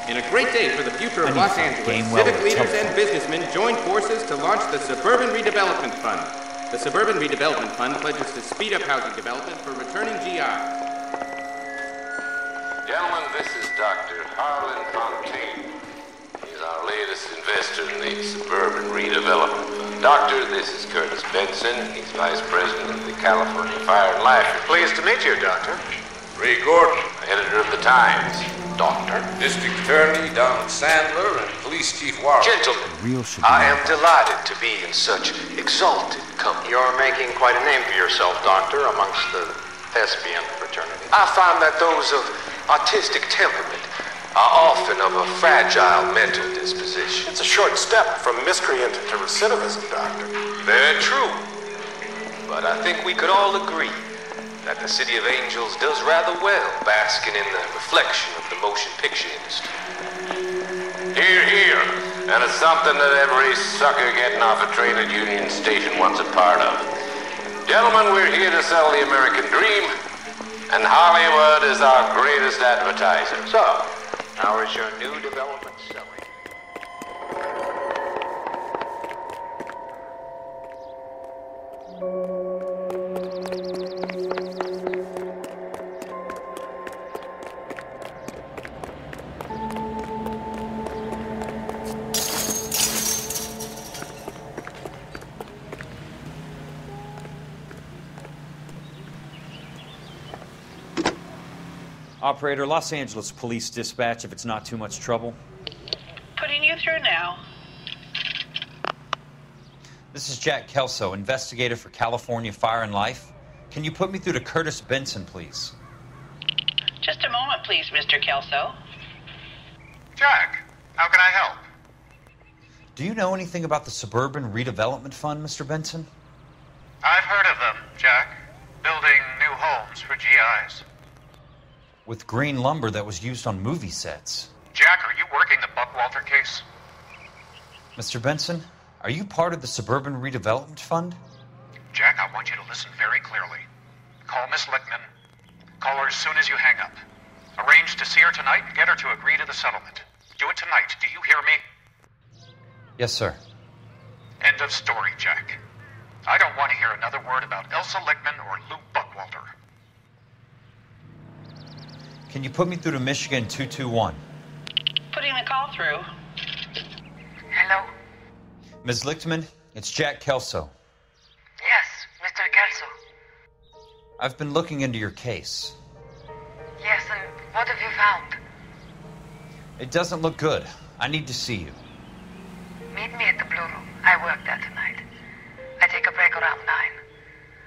In a great day for the future of Los Angeles, civic leaders and businessmen joined forces to launch the Suburban Redevelopment Fund. The Suburban Redevelopment Fund pledges to speed up housing development for returning GI. Gentlemen, this is Dr. Harlan Fontaine. He's our latest investor in the Suburban Redevelopment Fund. Doctor, this is Curtis Benson. He's Vice President of the California Fire and Life. Pleased to meet you, Doctor. Ray Gordon, editor of the Times. Doctor. District Attorney Don Sandler and Police Chief Warren. Gentlemen, I am delighted to be in such exalted company. You're making quite a name for yourself, Doctor, amongst the thespian fraternity. I find that those of artistic temperament are often of a fragile mental disposition. It's a short step from miscreant to recidivism, Doctor. Very true. But I think we could all agree that the City of Angels does rather well basking in the reflection of the motion picture industry. Hear, hear. And it's something that every sucker getting off a train at Union Station wants a part of. Gentlemen, we're here to sell the American dream, and Hollywood is our greatest advertiser. So, how is your new development selling? Operator, Los Angeles Police Dispatch, if it's not too much trouble. Putting you through now. This is Jack Kelso, investigator for California Fire and Life. Can you put me through to Curtis Benson, please? Just a moment, please, Mr. Kelso. Jack, how can I help? Do you know anything about the Suburban Redevelopment Fund, Mr. Benson? I've heard of them, Jack. Building new homes for GIs. With green lumber that was used on movie sets. Jack, are you working the Buckwalter case? Mr. Benson, are you part of the Suburban Redevelopment Fund? Jack, I want you to listen very clearly. Call Miss Lickman. Call her as soon as you hang up. Arrange to see her tonight and get her to agree to the settlement. Do it tonight. Do you hear me? Yes, sir. End of story, Jack. I don't want to hear another word about Elsa Lickman or Lou Buckwalter. Can you put me through to Michigan 221? Putting the call through. Ms. Lichtman, it's Jack Kelso. Yes, Mr. Kelso. I've been looking into your case. Yes, and what have you found? It doesn't look good. I need to see you. Meet me at the Blue Room. I work there tonight. I take a break around 9.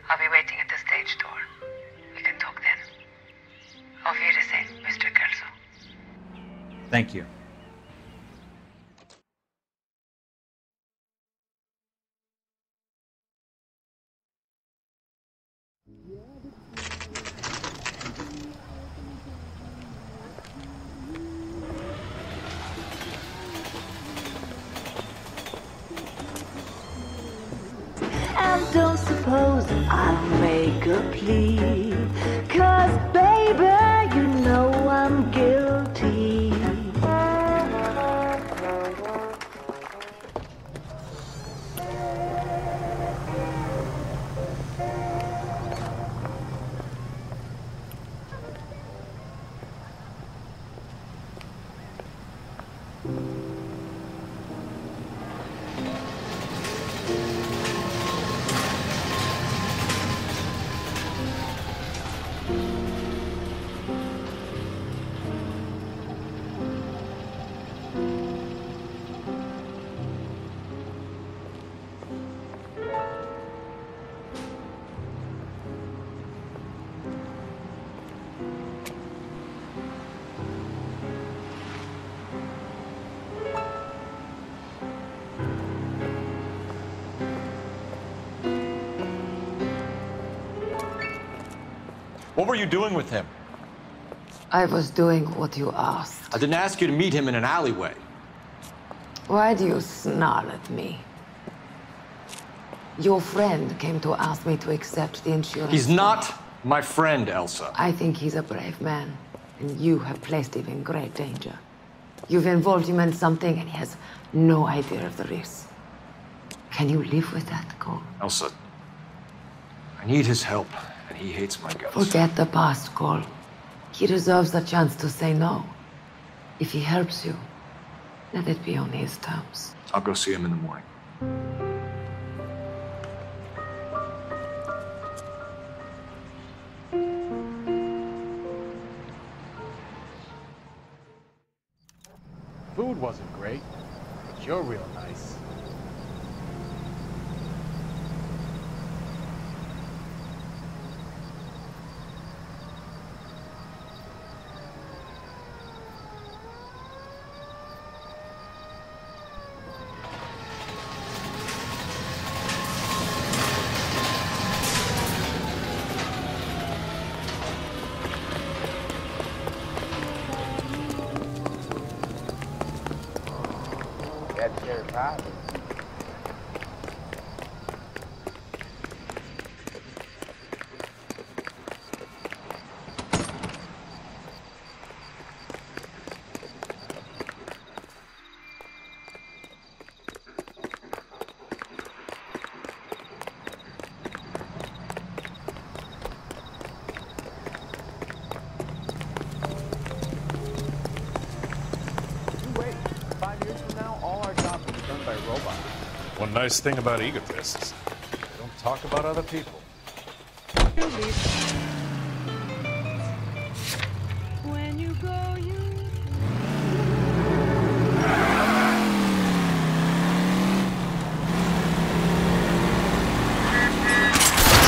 I'll be waiting at the stage door. We can talk then. Auf Wiedersehen, Mr. Kelso. Thank you. And don't suppose I'll make a plea, 'cause baby, you know I'm guilty. What were you doing with him? I was doing what you asked. I didn't ask you to meet him in an alleyway. Why do you snarl at me? Your friend came to ask me to accept the insurance. He's not my friend, Elsa. I think he's a brave man, and you have placed him in great danger. You've involved him in something, and he has no idea of the risk. Can you live with that, Cole? Elsa, I need his help, and he hates my guts. Forget the past, Cole. He deserves a chance to say no. If he helps you, let it be on his terms. I'll go see him in the morning. Food wasn't great, but you're real nice. That's your Parte. Wait, 5 years from now, all our jobs will be done by robots. One nice thing about egotists, don't talk about other people. When you go, you...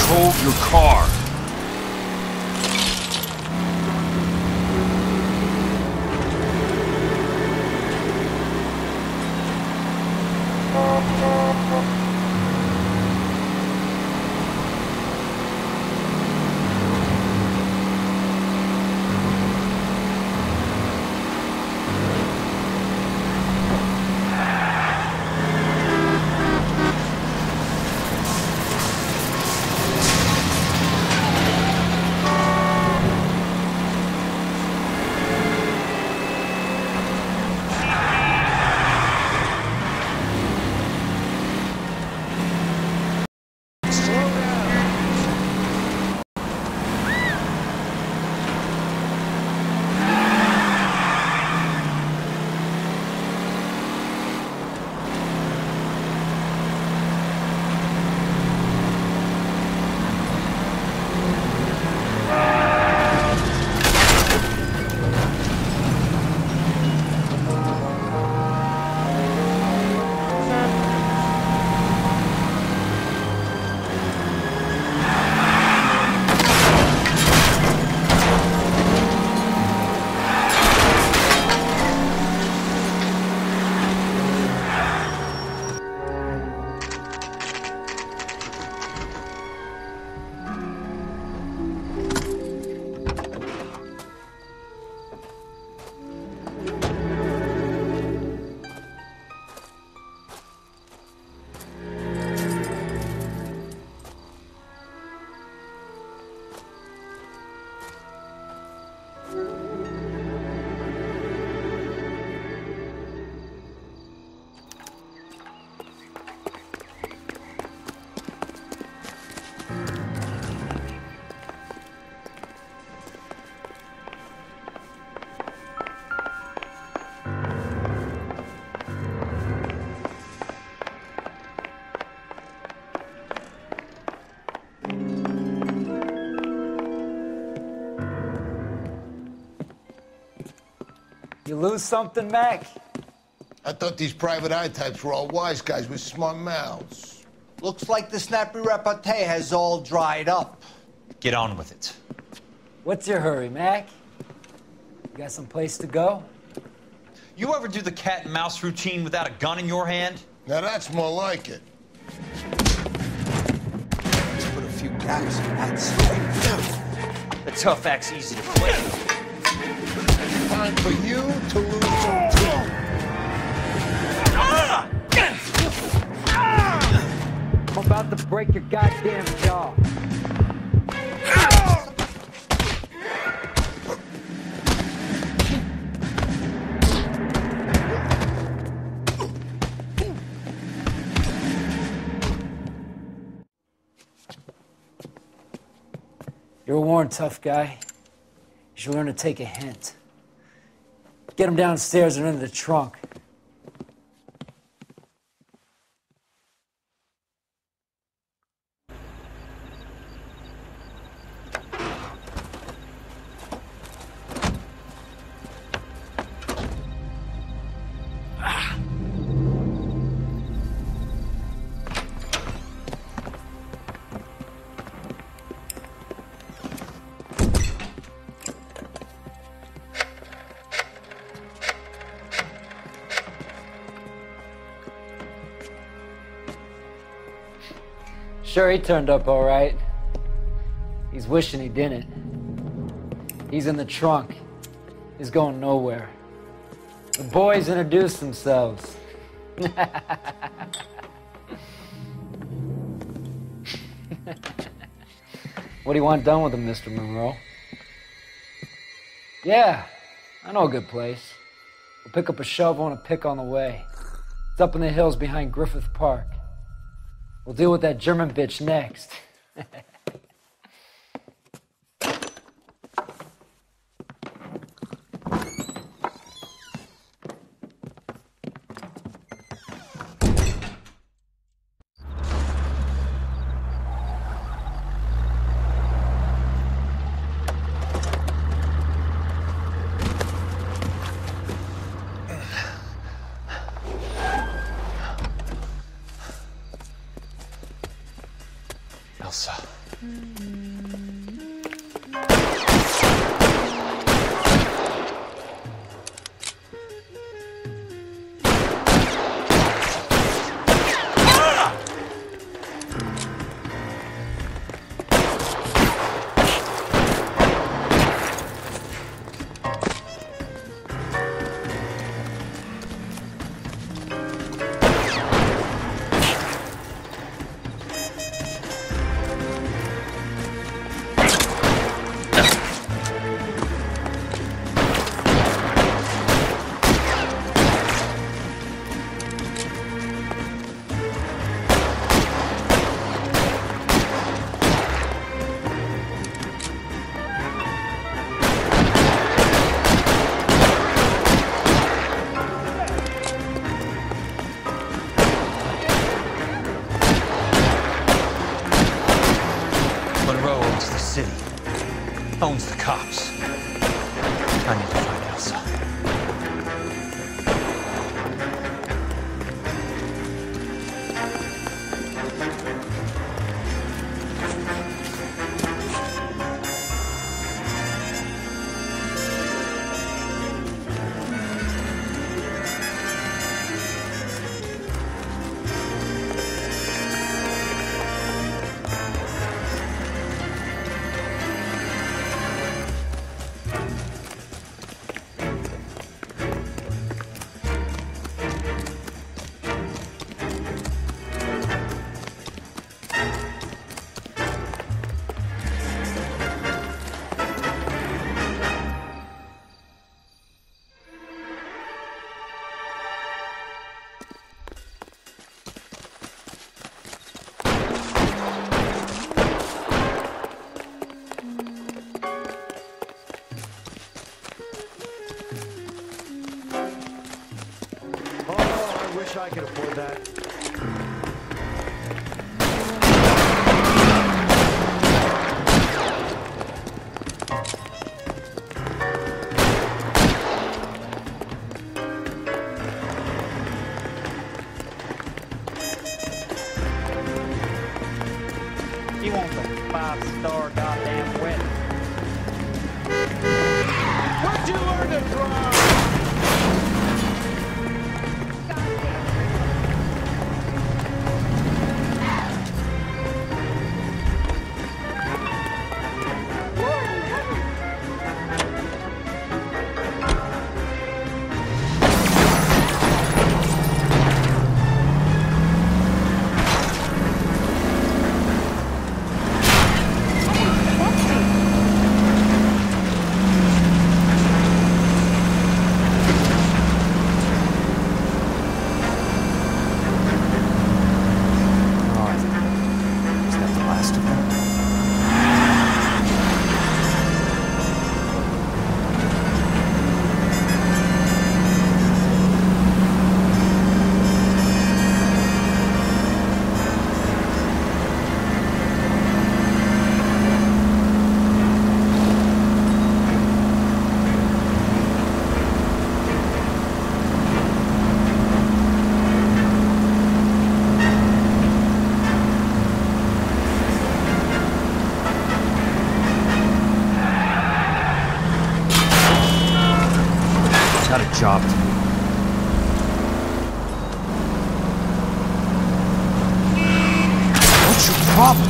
Hold your car. lose something, Mac? I thought these private eye types were all wise guys with smart mouths. Looks like the snappy repartee has all dried up. Get on with it. What's your hurry, Mac? You got some place to go? You ever do the cat and mouse routine without a gun in your hand? Now that's more like it. Let's put a few gaps in that state. The tough act's easy to play. Time for you to lose some teeth. I'm about to break your goddamn jaw. You're warned, tough guy. You should learn to take a hint. Get him downstairs and into the trunk. Sure, he turned up all right. He's wishing he didn't. He's in the trunk. He's going nowhere. The boys introduced themselves. What do you want done with him, Mr. Monroe? Yeah, I know a good place. We'll pick up a shovel and a pick on the way. It's up in the hills behind Griffith Park. We'll deal with that German bitch next. Elsa. Owns the cops. I need to find Elsa. I could afford that. He wants a 5-star goddamn wedding. Where'd you learn to drive? Got a job to do. What's your problem?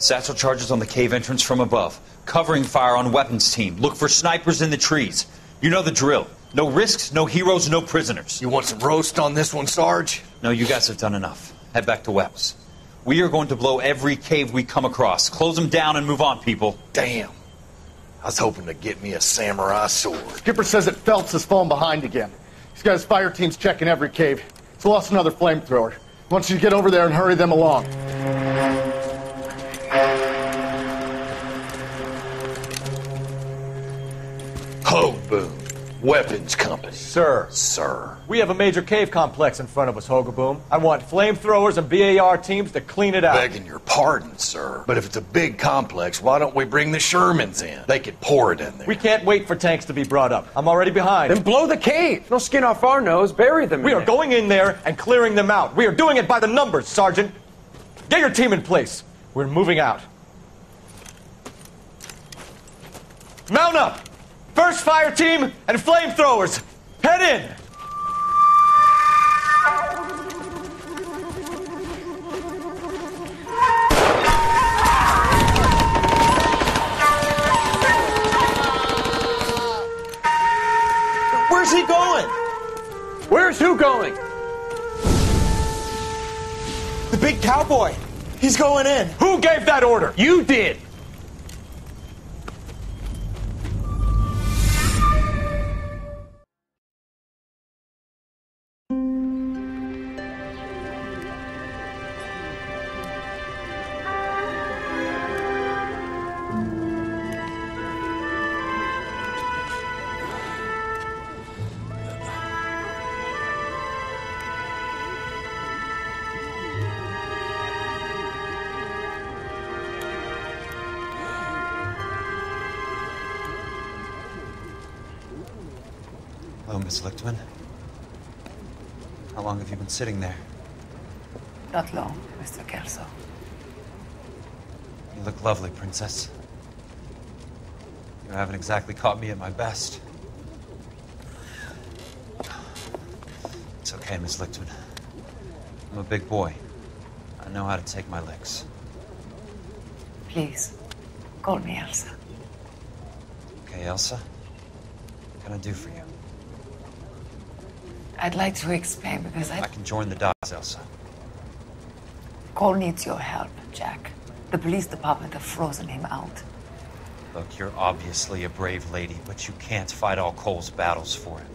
Satchel charges on the cave entrance from above. Covering fire on weapons team. Look for snipers in the trees. You know the drill. No risks, no heroes, no prisoners. You want some roast on this one, Sarge? No, you guys have done enough. Head back to Webb's. We are going to blow every cave we come across. Close them down and move on, people. Damn. I was hoping to get me a samurai sword. Skipper says that Phelps has fallen behind again. He's got his fire teams checking every cave. He's lost another flamethrower. He wants you to get over there and hurry them along. Hoboom. Weapons Company. Sir. Sir. We have a major cave complex in front of us, Hogaboom. I want flamethrowers and BAR teams to clean it out. Begging your pardon, sir. But if it's a big complex, why don't we bring the Shermans in? They could pour it in there. We can't wait for tanks to be brought up. I'm already behind. Then blow the cave. No skin off our nose. Bury them We are going in there and clearing them out. We are doing it by the numbers, Sergeant. Get your team in place. We're moving out. Mount up! First fire team and flamethrowers. Head in! Where's he going? Where's who going? The big cowboy. He's going in. Who gave that order? You did. Hello, Miss Lichtman. How long have you been sitting there? Not long, Mr. Kelso. You look lovely, Princess. You haven't exactly caught me at my best. It's okay, Miss Lichtman. I'm a big boy. I know how to take my licks. Please, call me Elsa. Okay, Elsa? What can I do for you? I'd like to explain because I can join the dots, Elsa. Cole needs your help, Jack. The police department have frozen him out. Look, you're obviously a brave lady, but you can't fight all Cole's battles for him.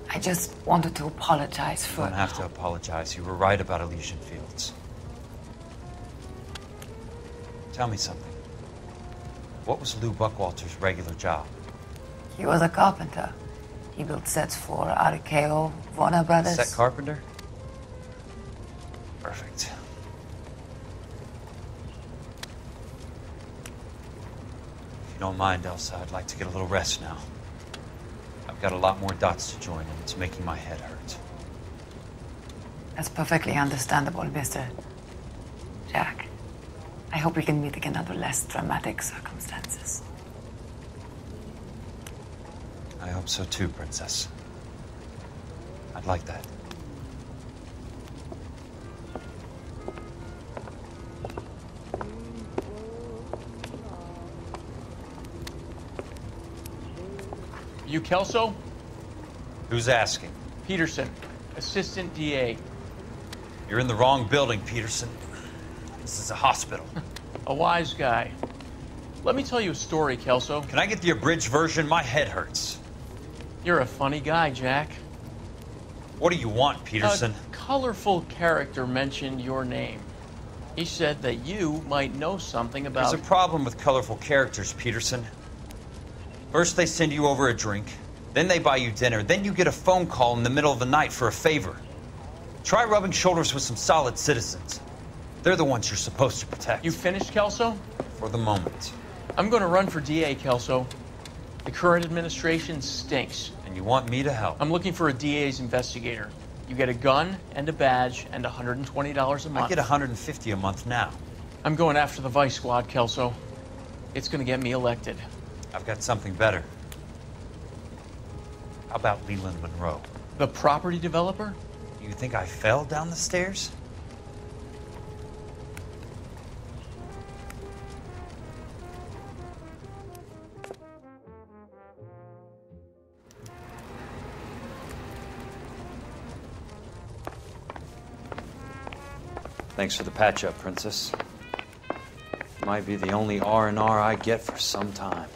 I just wanted to apologize for... You don't have to apologize. You were right about Elysian Fields. Tell me something. What was Lou Buckwalter's regular job? He was a carpenter. He built sets for RKO, Warner Brothers. Set carpenter? Perfect. If you don't mind, Elsa, I'd like to get a little rest now. I've got a lot more dots to join, and it's making my head hurt. That's perfectly understandable, Mr. Jack. I hope we can meet again under less dramatic circumstances. I hope so too, Princess. I'd like that. You Kelso? Who's asking? Peterson, Assistant DA. You're in the wrong building, Peterson. This is a hospital. A wise guy. Let me tell you a story, Kelso. Can I get the abridged version? My head hurts. You're a funny guy, Jack. What do you want, Peterson? A colorful character mentioned your name. He said that you might know something about... There's a problem with colorful characters, Peterson. First they send you over a drink, then they buy you dinner, then you get a phone call in the middle of the night for a favor. Try rubbing shoulders with some solid citizens. They're the ones you're supposed to protect. You finished, Kelso? For the moment. I'm going to run for DA, Kelso. The current administration stinks. And you want me to help? I'm looking for a DA's investigator. You get a gun and a badge and $120 a month. I get $150 a month now. I'm going after the Vice Squad, Kelso. It's going to get me elected. I've got something better. How about Leland Monroe? The property developer? You think I fell down the stairs? Thanks for the patch-up, Princess. Might be the only R&R I get for some time.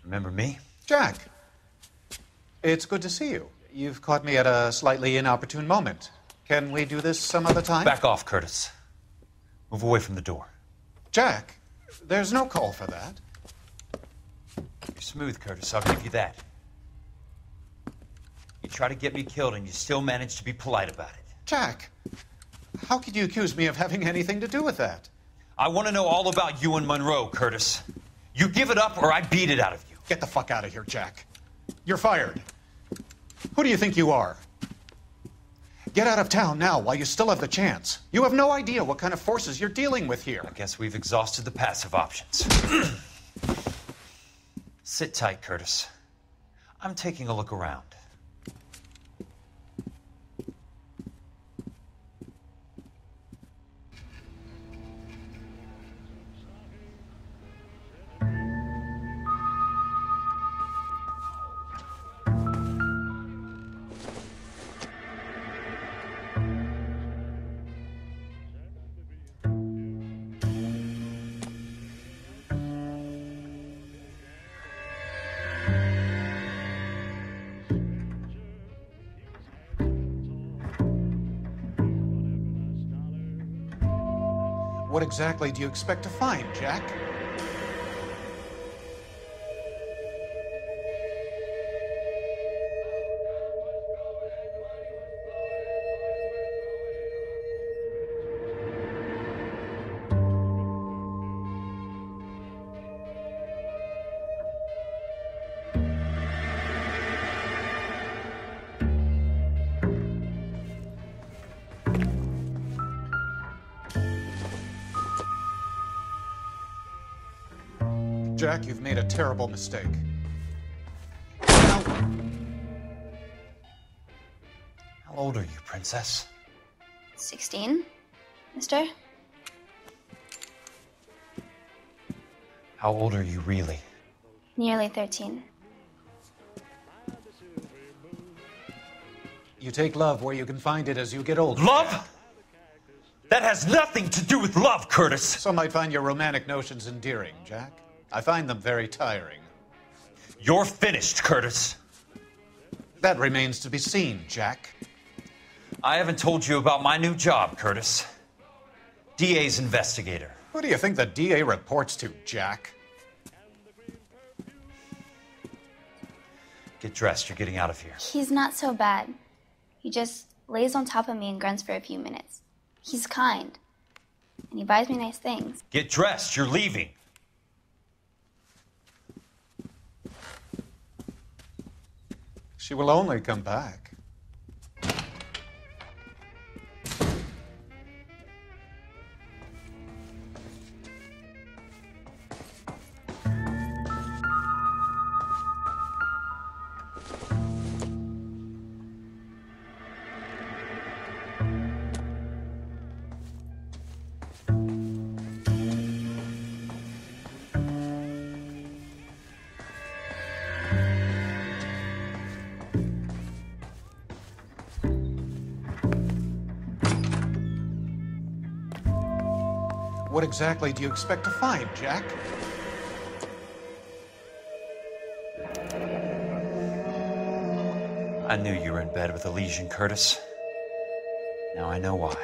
Remember me? Jack. It's good to see you. You've caught me at a slightly inopportune moment. Can we do this some other time? Back off, Curtis. Move away from the door. Jack, there's no call for that. You're smooth, Curtis. I'll give you that. You try to get me killed and you still manage to be polite about it. Jack, how could you accuse me of having anything to do with that? I want to know all about you and Monroe, Curtis. You give it up or I beat it out of you. Get the fuck out of here, Jack. You're fired. Who do you think you are? Get out of town now while you still have the chance. You have no idea what kind of forces you're dealing with here. I guess we've exhausted the passive options. Sit tight, Curtis. I'm taking a look around. What exactly do you expect to find, Jack? Jack, you've made a terrible mistake. How old are you, Princess? 16, mister? How old are you really? Nearly 13. You take love where you can find it as you get older. Love? That has nothing to do with love, Curtis. Some might find your romantic notions endearing, Jack. I find them very tiring. You're finished, Curtis. That remains to be seen, Jack. I haven't told you about my new job, Curtis. DA's investigator. Who do you think the DA reports to, Jack? Get dressed. You're getting out of here. He's not so bad. He just lays on top of me and grunts for a few minutes. He's kind. And he buys me nice things. Get dressed. You're leaving. She will only come back. What exactly do you expect to find, Jack? I knew you were in bed with a lesion, Curtis. Now I know why.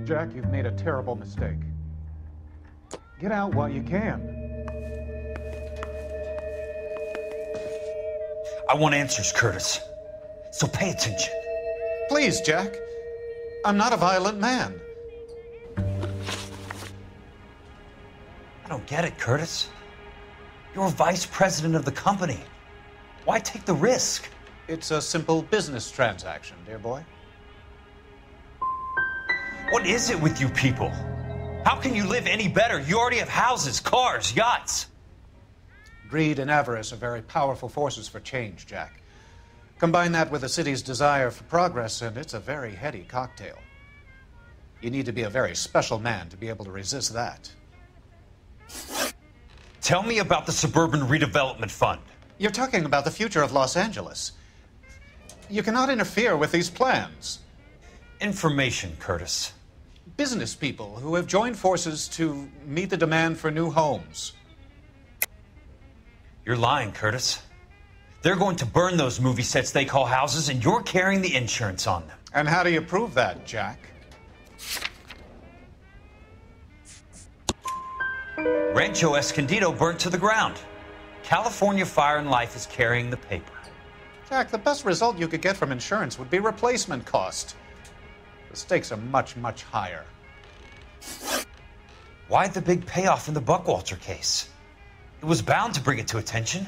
Jack, you've made a terrible mistake. Get out while you can. I want answers, Curtis. So pay attention. Please, Jack. I'm not a violent man. I don't get it, Curtis. You're vice president of the company. Why take the risk? It's a simple business transaction, dear boy. What is it with you people? How can you live any better? You already have houses, cars, yachts. Greed and avarice are very powerful forces for change, Jack. Combine that with the city's desire for progress, and it's a very heady cocktail. You need to be a very special man to be able to resist that. Tell me about the Suburban Redevelopment Fund. You're talking about the future of Los Angeles. You cannot interfere with these plans. Information, Curtis. Business people who have joined forces to meet the demand for new homes. You're lying, Curtis. They're going to burn those movie sets they call houses, and you're carrying the insurance on them. And how do you prove that, Jack? Rancho Escondido burnt to the ground. California Fire and Life is carrying the paper. Jack, the best result you could get from insurance would be replacement cost. The stakes are much, much higher. Why the big payoff in the Buckwalter case? It was bound to bring it to attention.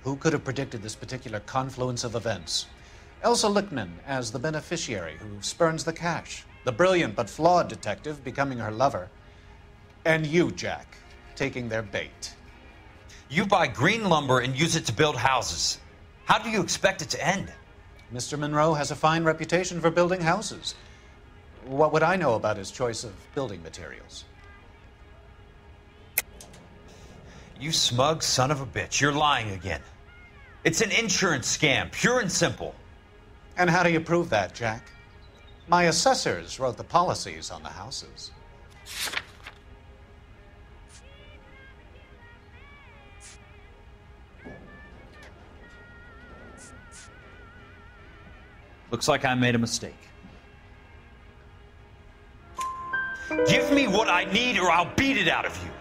Who could have predicted this particular confluence of events? Elsa Lichtman as the beneficiary who spurns the cash. The brilliant but flawed detective becoming her lover. And you, Jack, taking their bait. You buy green lumber and use it to build houses. How do you expect it to end? Mr. Monroe has a fine reputation for building houses. What would I know about his choice of building materials? You smug son of a bitch. You're lying again. It's an insurance scam, pure and simple. And how do you prove that, Jack? My assessors wrote the policies on the houses. Looks like I made a mistake. Give me what I need or I'll beat it out of you.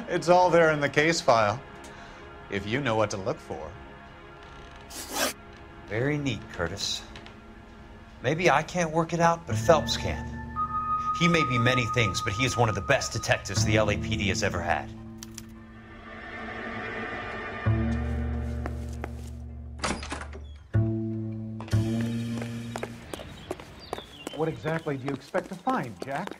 It's all there in the case file, if you know what to look for. Very neat, Curtis. Maybe I can't work it out, but Phelps can. He may be many things, but he is one of the best detectives the LAPD has ever had. What exactly do you expect to find, Jack?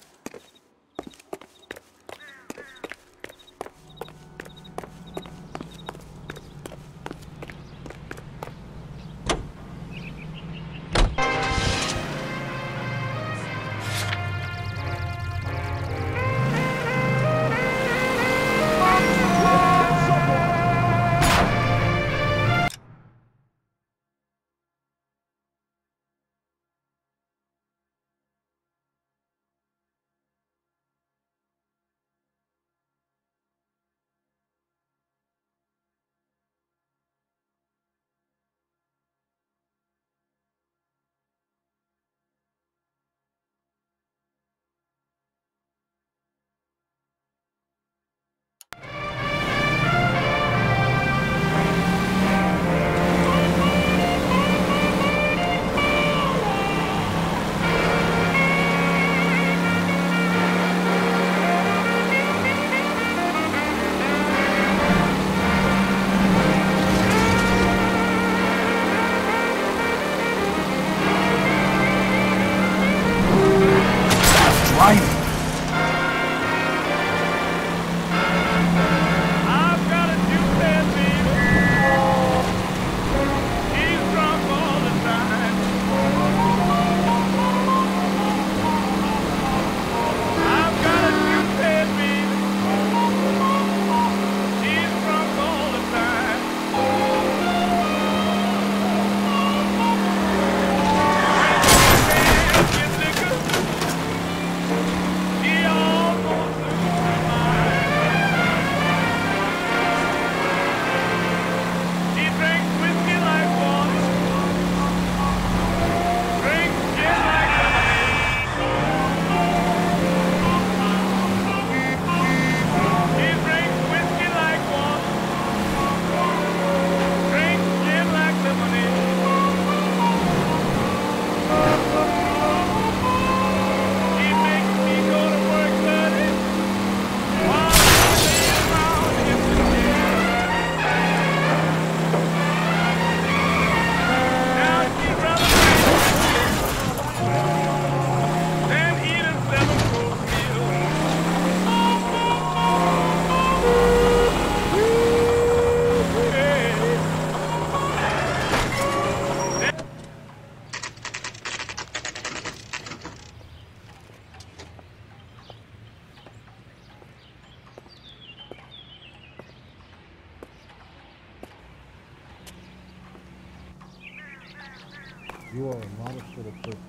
You are a modest little person.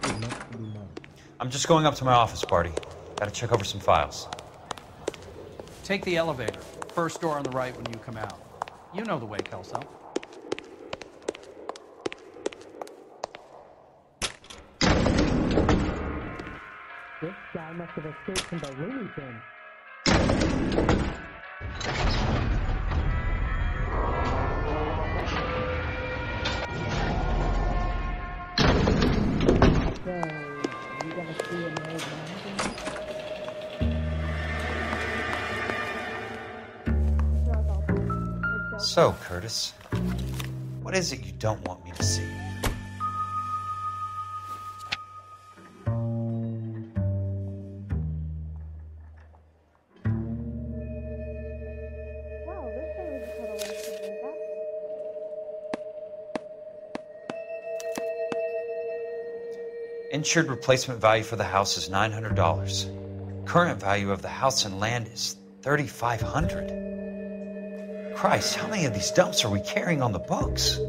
You're meant to be known. I'm just going up to my office, Party. Gotta check over some files. Take the elevator. First door on the right when you come out. You know the way, Kelso. This guy must have escaped from the Looney Bin. So, you gonna see an old man? So, Curtis, what is it you don't want me to see? Insured replacement value for the house is $900. Current value of the house and land is $3,500. Christ, how many of these dumps are we carrying on the books?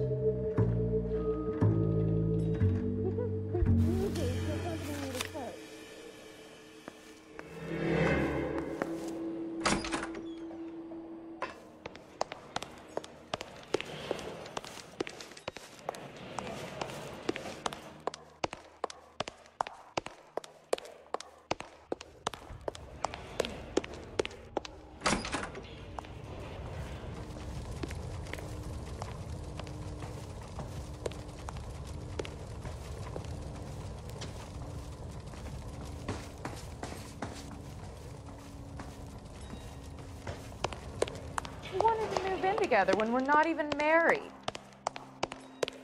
Together when we're not even married.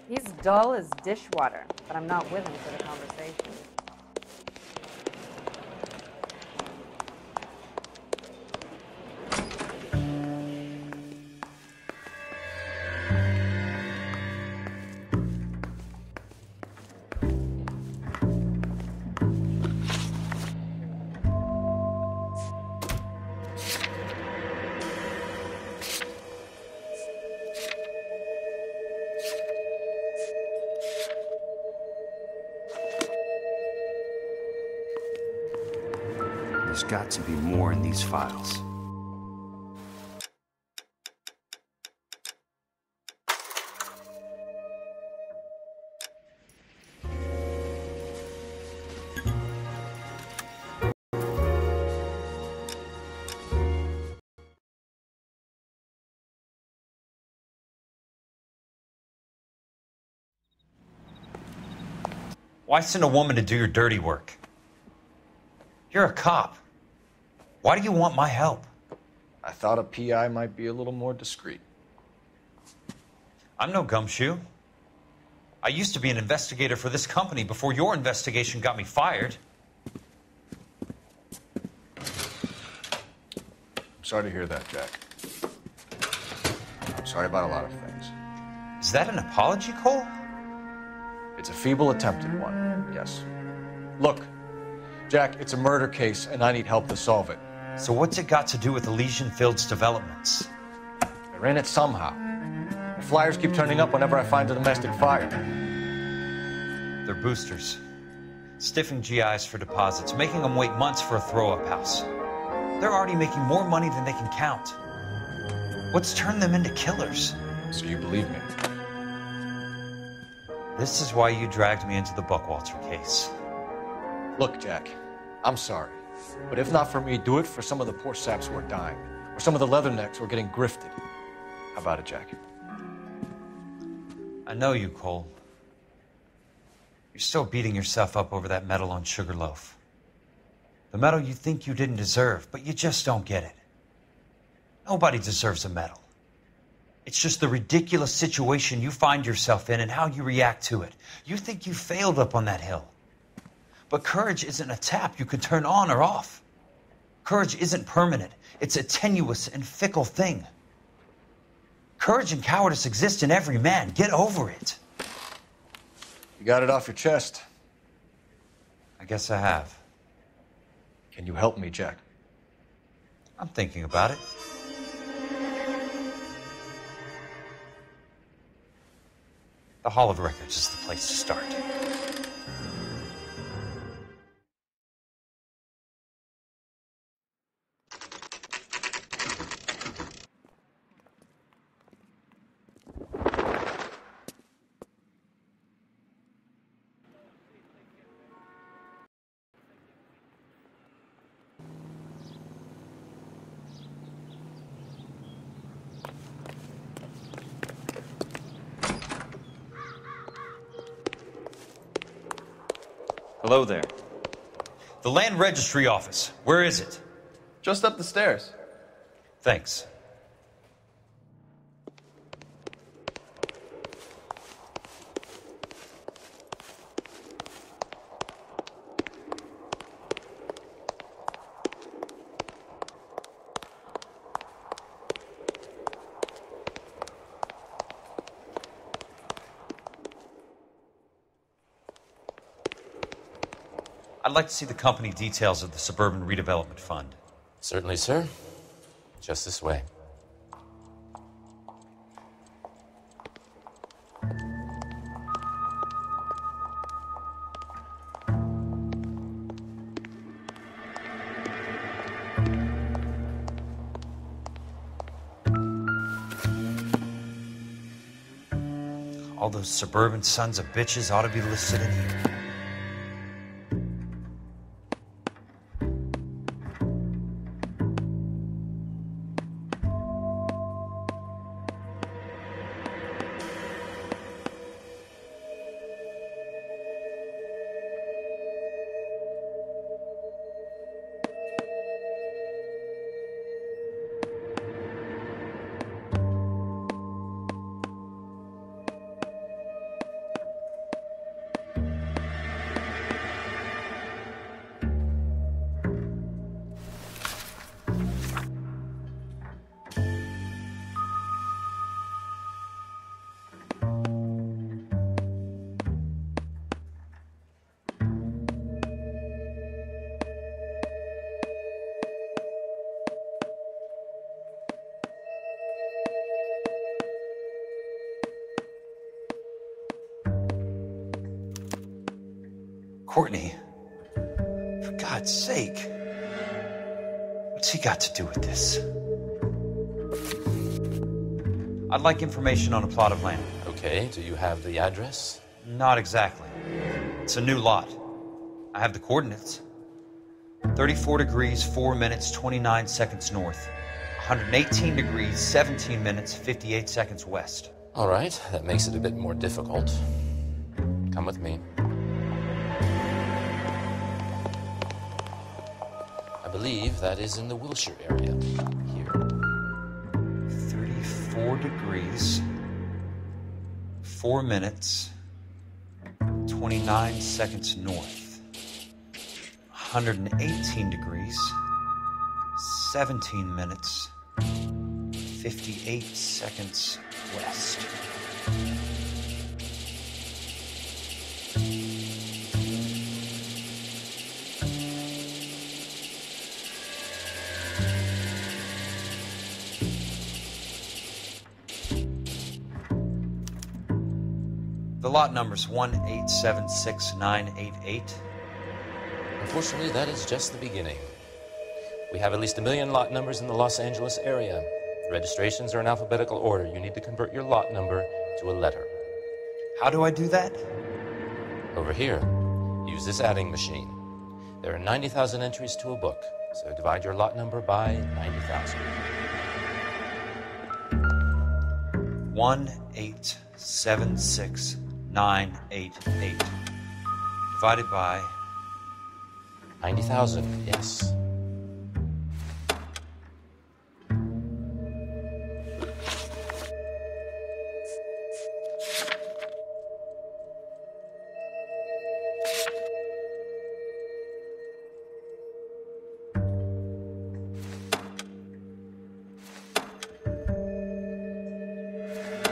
He's dull as dishwater, but I'm not with him for the conversation. There's got to be more in these files. Why send a woman to do your dirty work? You're a cop. Why do you want my help? I thought a PI might be a little more discreet. I'm no gumshoe. I used to be an investigator for this company before your investigation got me fired. I'm sorry to hear that, Jack. I'm sorry about a lot of things. Is that an apology, Cole? It's a feeble attempt at one, yes. Look, Jack, it's a murder case, and I need help to solve it. So what's it got to do with Elysian Fields developments? They're in it somehow. The flyers keep turning up whenever I find a domestic fire. They're boosters. Stiffing GIs for deposits, making them wait months for a throw-up house. They're already making more money than they can count. What's turned them into killers? So you believe me? This is why you dragged me into the Buckwalter case. Look, Jack, I'm sorry. But if not for me, do it for some of the poor saps who are dying. Or some of the leathernecks who are getting grifted. How about it, Jack? I know you, Cole. You're still beating yourself up over that medal on Sugarloaf. The medal you think you didn't deserve, but you just don't get it. Nobody deserves a medal. It's just the ridiculous situation you find yourself in and how you react to it. You think you failed up on that hill. But courage isn't a tap you can turn on or off. Courage isn't permanent. It's a tenuous and fickle thing. Courage and cowardice exist in every man. Get over it. You got it off your chest. I guess I have. Can you help me, Jack? I'm thinking about it. The Hall of Records is the place to start. Hello there. The Land Registry Office. Where is it? Just up the stairs. Thanks. I'd like to see the company details of the Suburban Redevelopment Fund. Certainly, sir. Just this way. All those suburban sons of bitches ought to be listed in here. Courtney, for God's sake, what's he got to do with this? I'd like information on a plot of land. Okay, do you have the address? Not exactly. It's a new lot. I have the coordinates. 34 degrees, 4 minutes, 29 seconds north. 118 degrees, 17 minutes, 58 seconds west. All right, that makes it a bit more difficult. Come with me. I believe that is in the Wilshire area. Here. 34 degrees, 4 minutes, 29 seconds north. 118 degrees, 17 minutes, 58 seconds west. The lot number's 1876988. Unfortunately, that is just the beginning. We have at least 1 million lot numbers in the Los Angeles area. Registrations are in alphabetical order. You need to convert your lot number to a letter. How do I do that? Over here, use this adding machine. There are 90,000 entries to a book, so divide your lot number by 90,000. 1876988 divided by 90,000, yes.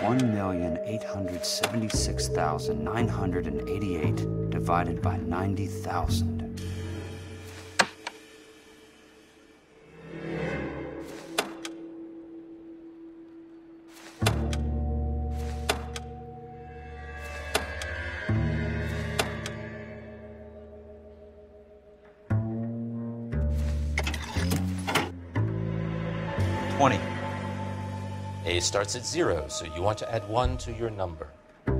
$1,876,988 divided by 90,000. $20. A starts at 0, so you want to add 1 to your number.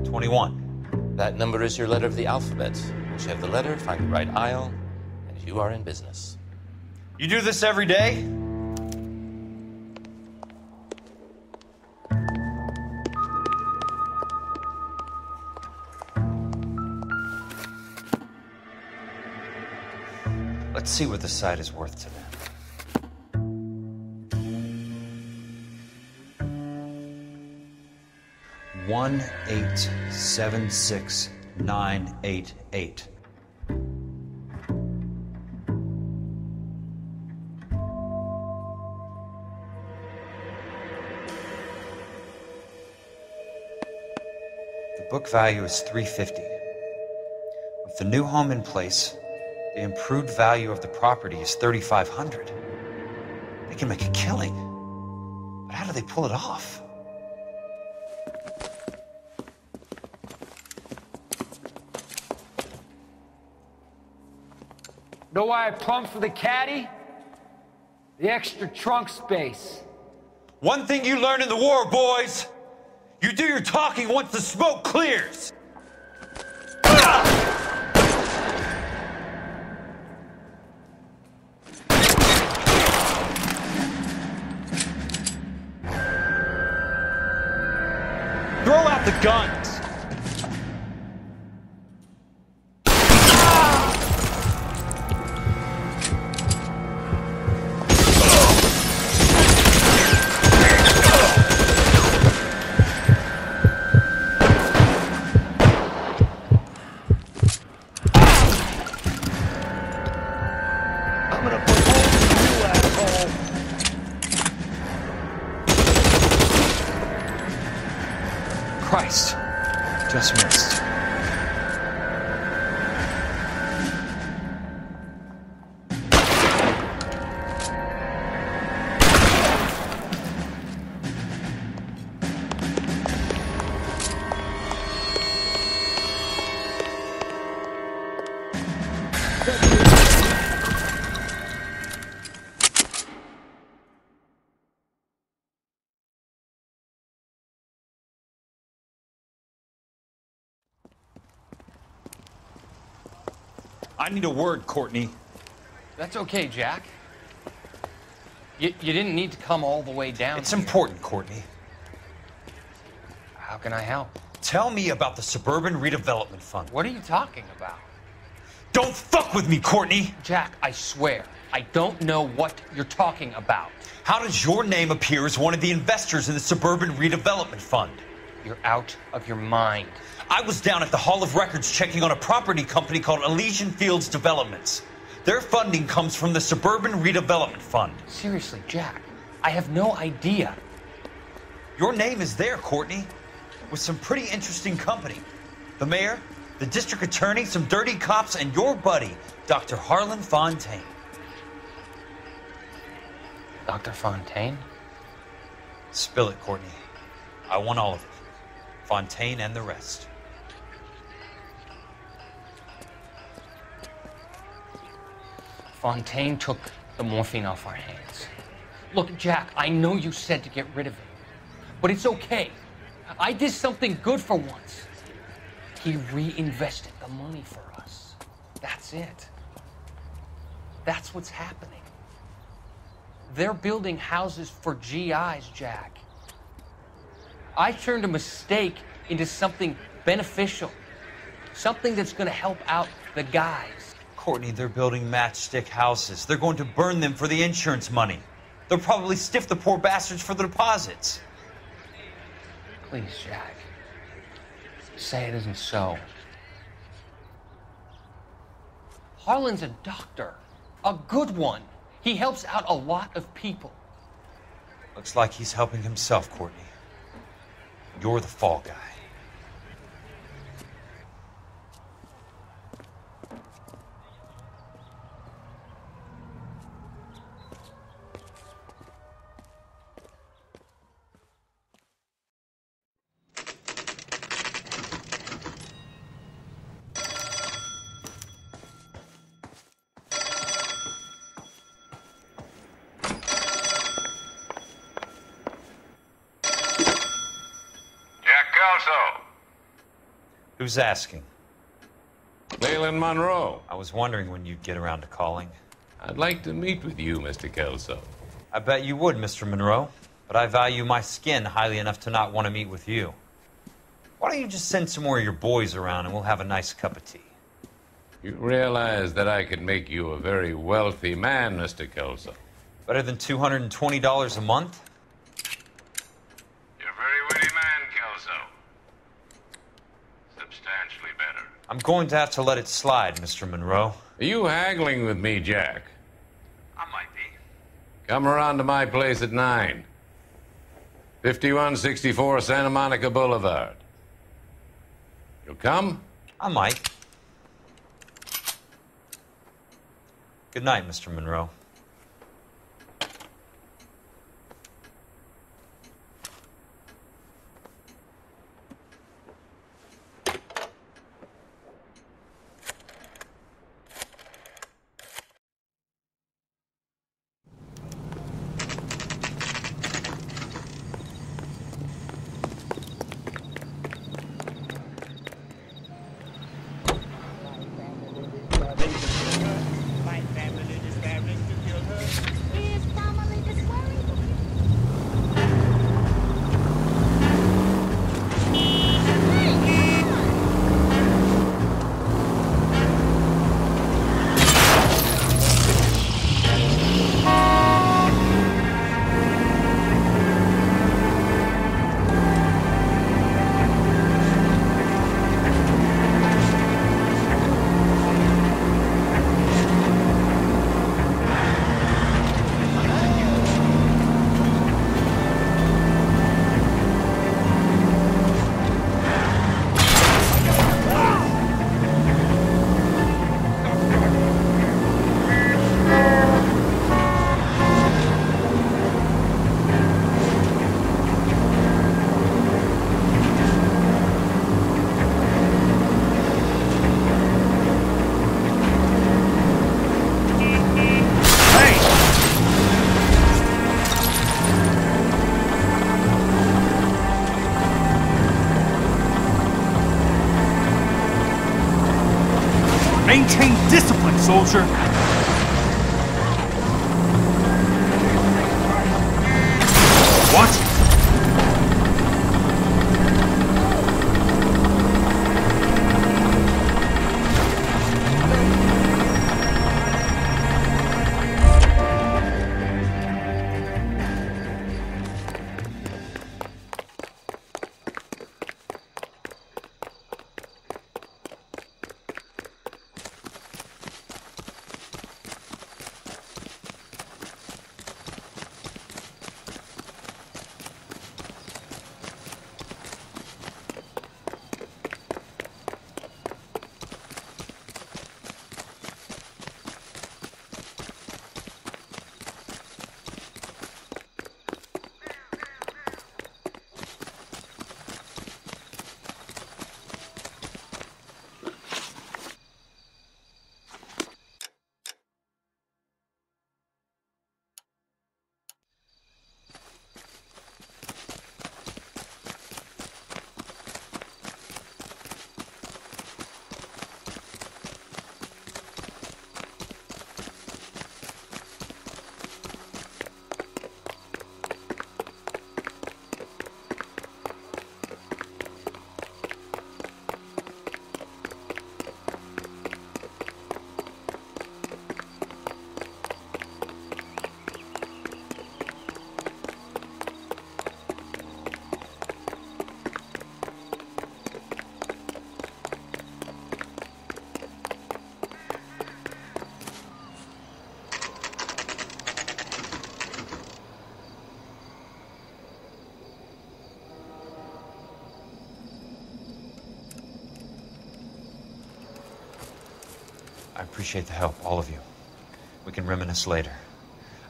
21. That number is your letter of the alphabet. Once you have the letter, find the right aisle, and you are in business. You do this every day? Let's see what the site is worth to them. 1876988. The book value is $350. With the new home in place, the improved value of the property is $3,500. They can make a killing. But how do they pull it off? Know why I plumbed for the caddy? The extra trunk space. One thing you learn in the war, boys. You do your talking once the smoke clears. Throw out the guns. Christ, just missed. I need a word, Courtney. That's okay, Jack. You didn't need to come all the way down. It's important, Courtney. How can I help? Tell me about the Suburban Redevelopment Fund. What are you talking about? Don't fuck with me, Courtney! Jack, I swear, I don't know what you're talking about. How does your name appear as one of the investors in the Suburban Redevelopment Fund? You're out of your mind. I was down at the Hall of Records checking on a property company called Elysian Fields Developments. Their funding comes from the Suburban Redevelopment Fund. Seriously, Jack, I have no idea. Your name is there, Courtney, with some pretty interesting company. The mayor, the district attorney, some dirty cops, and your buddy, Dr. Harlan Fontaine. Dr. Fontaine? Spill it, Courtney. I want all of it. Fontaine and the rest. Fontaine took the morphine off our hands. Look, Jack, I know you said to get rid of it, but it's okay. I did something good for once. He reinvested the money for us. That's it. That's what's happening. They're building houses for GIs, Jack. I turned a mistake into something beneficial, something that's going to help out the guys. Courtney, they're building matchstick houses. They're going to burn them for the insurance money. They'll probably stiff the poor bastards for the deposits. Please, Jack. Say it isn't so. Harlan's a doctor. A good one. He helps out a lot of people. Looks like he's helping himself, Courtney. You're the fall guy. Who's asking? Leyland Monroe. I was wondering when you'd get around to calling. I'd like to meet with you, Mr. Kelso. I bet you would, Mr. Monroe. But I value my skin highly enough to not want to meet with you. Why don't you just send some more of your boys around and we'll have a nice cup of tea? You realize that I could make you a very wealthy man, Mr. Kelso. Better than $220 a month? You're a very witty man, Kelso. Substantially better. I'm going to have to let it slide, Mr. Monroe. Are you haggling with me, Jack? I might be. Come around to my place at 9. 5164 Santa Monica Boulevard. You'll come? I might. Good night, Mr. Monroe. Maintain discipline, soldier! Watch it! I appreciate the help, all of you. We can reminisce later.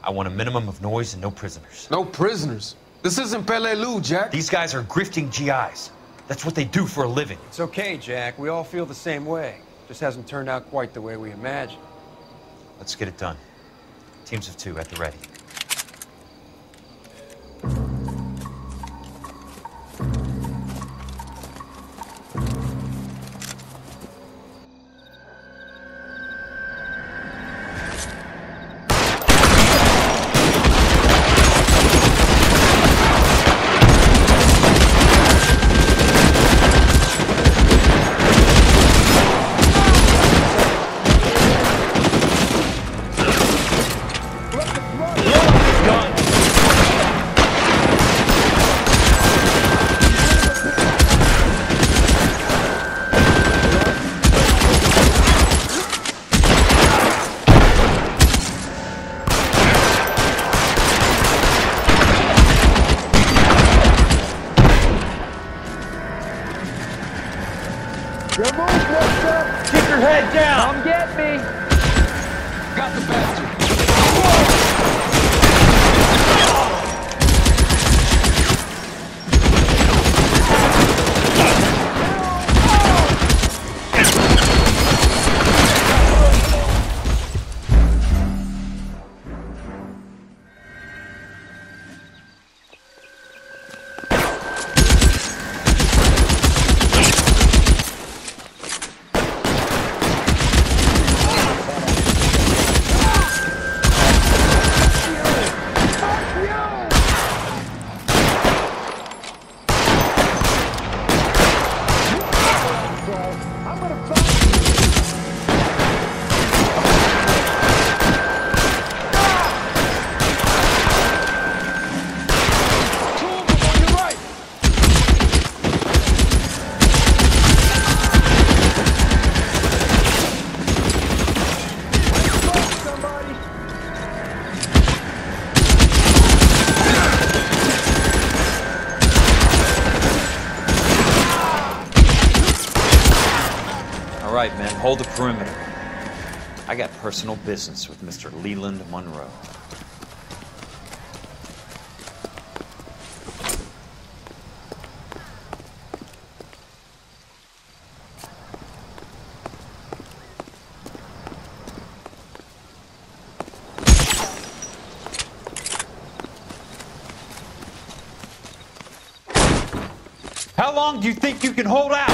I want a minimum of noise and no prisoners. No prisoners? This isn't Peleliu, Jack. These guys are grifting GIs. That's what they do for a living. It's okay, Jack. We all feel the same way. Just hasn't turned out quite the way we imagined. Let's get it done. Teams of 2 at the ready. Good move, mister! Keep your head down! Come get me! Got the bastard! All right, men, hold the perimeter. I got personal business with Mr. Leland Monroe. How long do you think you can hold out?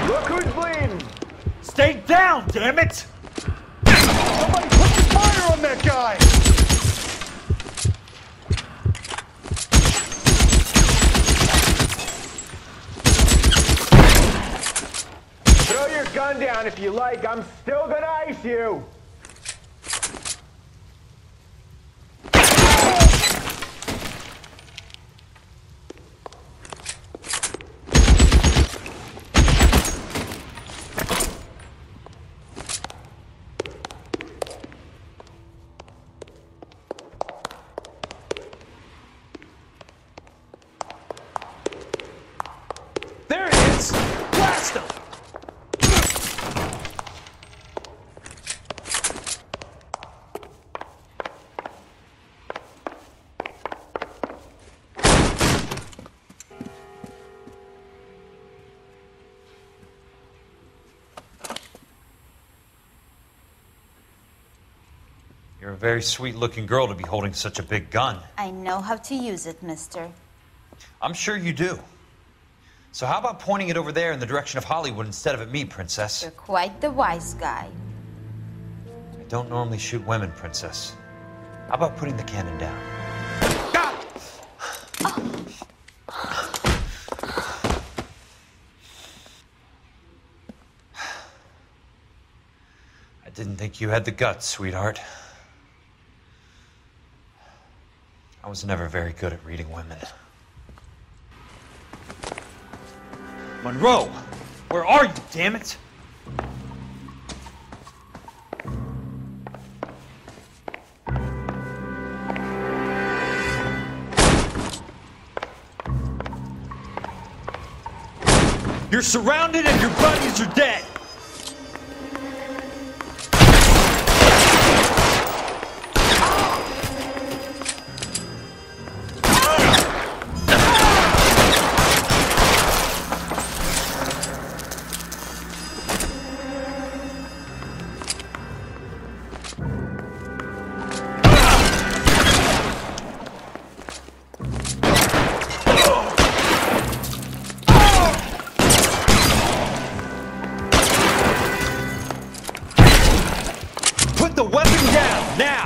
Look who's bleeding! Stay down, damn it! Somebody put the fire on that guy! Throw your gun down if you like. I'm still gonna ice you. There it is! Blast him! You're a very sweet-looking girl to be holding such a big gun. I know how to use it, mister. I'm sure you do. So how about pointing it over there in the direction of Hollywood instead of at me, Princess? You're quite the wise guy. I don't normally shoot women, Princess. How about putting the cannon down? I didn't think you had the guts, sweetheart. I was never very good at reading women. Monroe! Where are you, damn it? You're surrounded and your buddies are dead! Put the weapon down, now!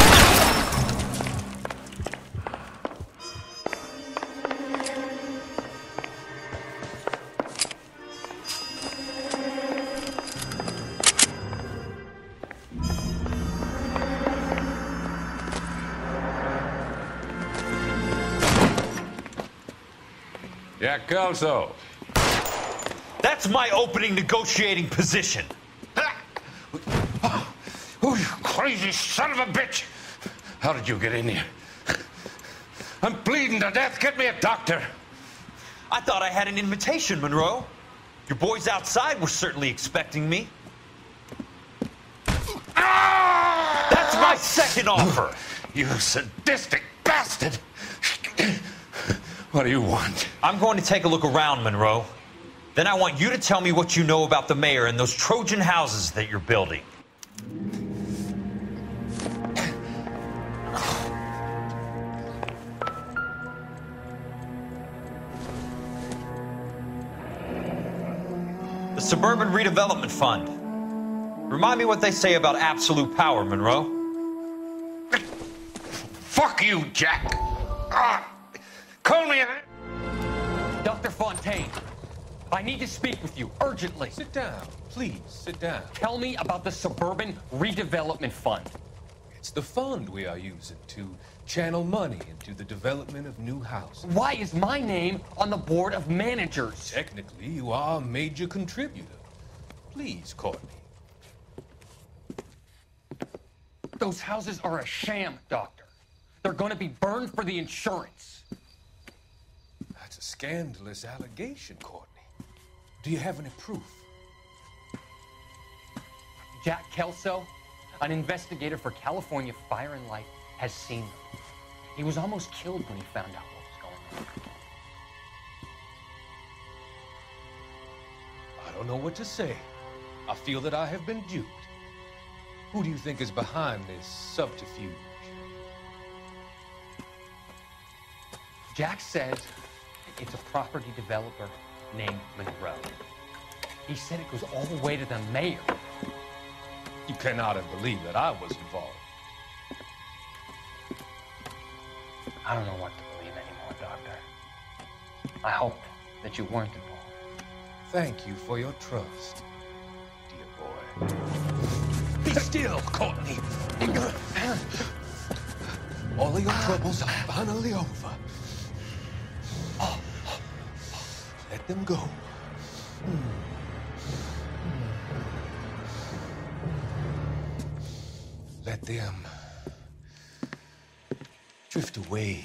Jack Kelso. That's my opening negotiating position. Oh, you crazy son of a bitch! How did you get in here? I'm bleeding to death. Get me a doctor. I thought I had an invitation, Monroe. Your boys outside were certainly expecting me. That's my second offer. You sadistic bastard! What do you want? I'm going to take a look around, Monroe. Then I want you to tell me what you know about the mayor and those Trojan houses that you're building. The Suburban Redevelopment Fund. Remind me what they say about absolute power, Monroe. Fuck you, Jack. Call me. Dr. Fontaine, I need to speak with you urgently. Sit down. Please, sit down. Tell me about the Suburban Redevelopment Fund. It's the fund we are using to channel money into the development of new housing. Why is my name on the board of managers? Technically, you are a major contributor. Please, Courtney. Those houses are a sham, Doctor. They're going to be burned for the insurance. That's a scandalous allegation, Courtney. Do you have any proof? Jack Kelso, an investigator for California Fire and Life, has seen them. He was almost killed when he found out what was going on. I don't know what to say. I feel that I have been duped. Who do you think is behind this subterfuge? Jack says it's a property developer named Monroe. He said it goes all the way to the mayor. You cannot have believed that I was involved. I don't know what to believe anymore, Doctor. I hope that you weren't involved. Thank you for your trust, dear boy. Be still, Courtney. All of your troubles are finally over. Let them go. Let them drift away.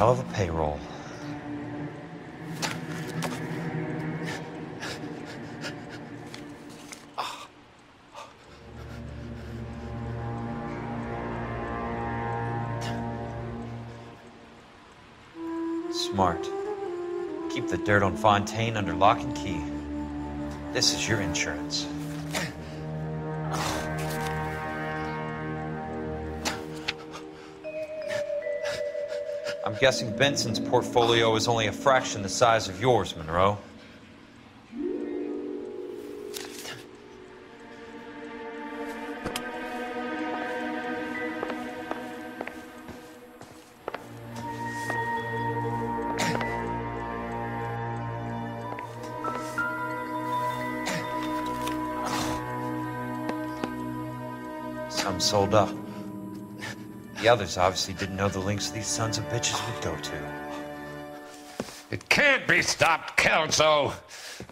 Hell of a payroll. Smart. Keep the dirt on Fontaine under lock and key. This is your insurance. I'm guessing Benson's portfolio is only a fraction the size of yours, Monroe. Some sold up. The others obviously didn't know the lengths these sons of bitches would go to. It can't be stopped, Kelso.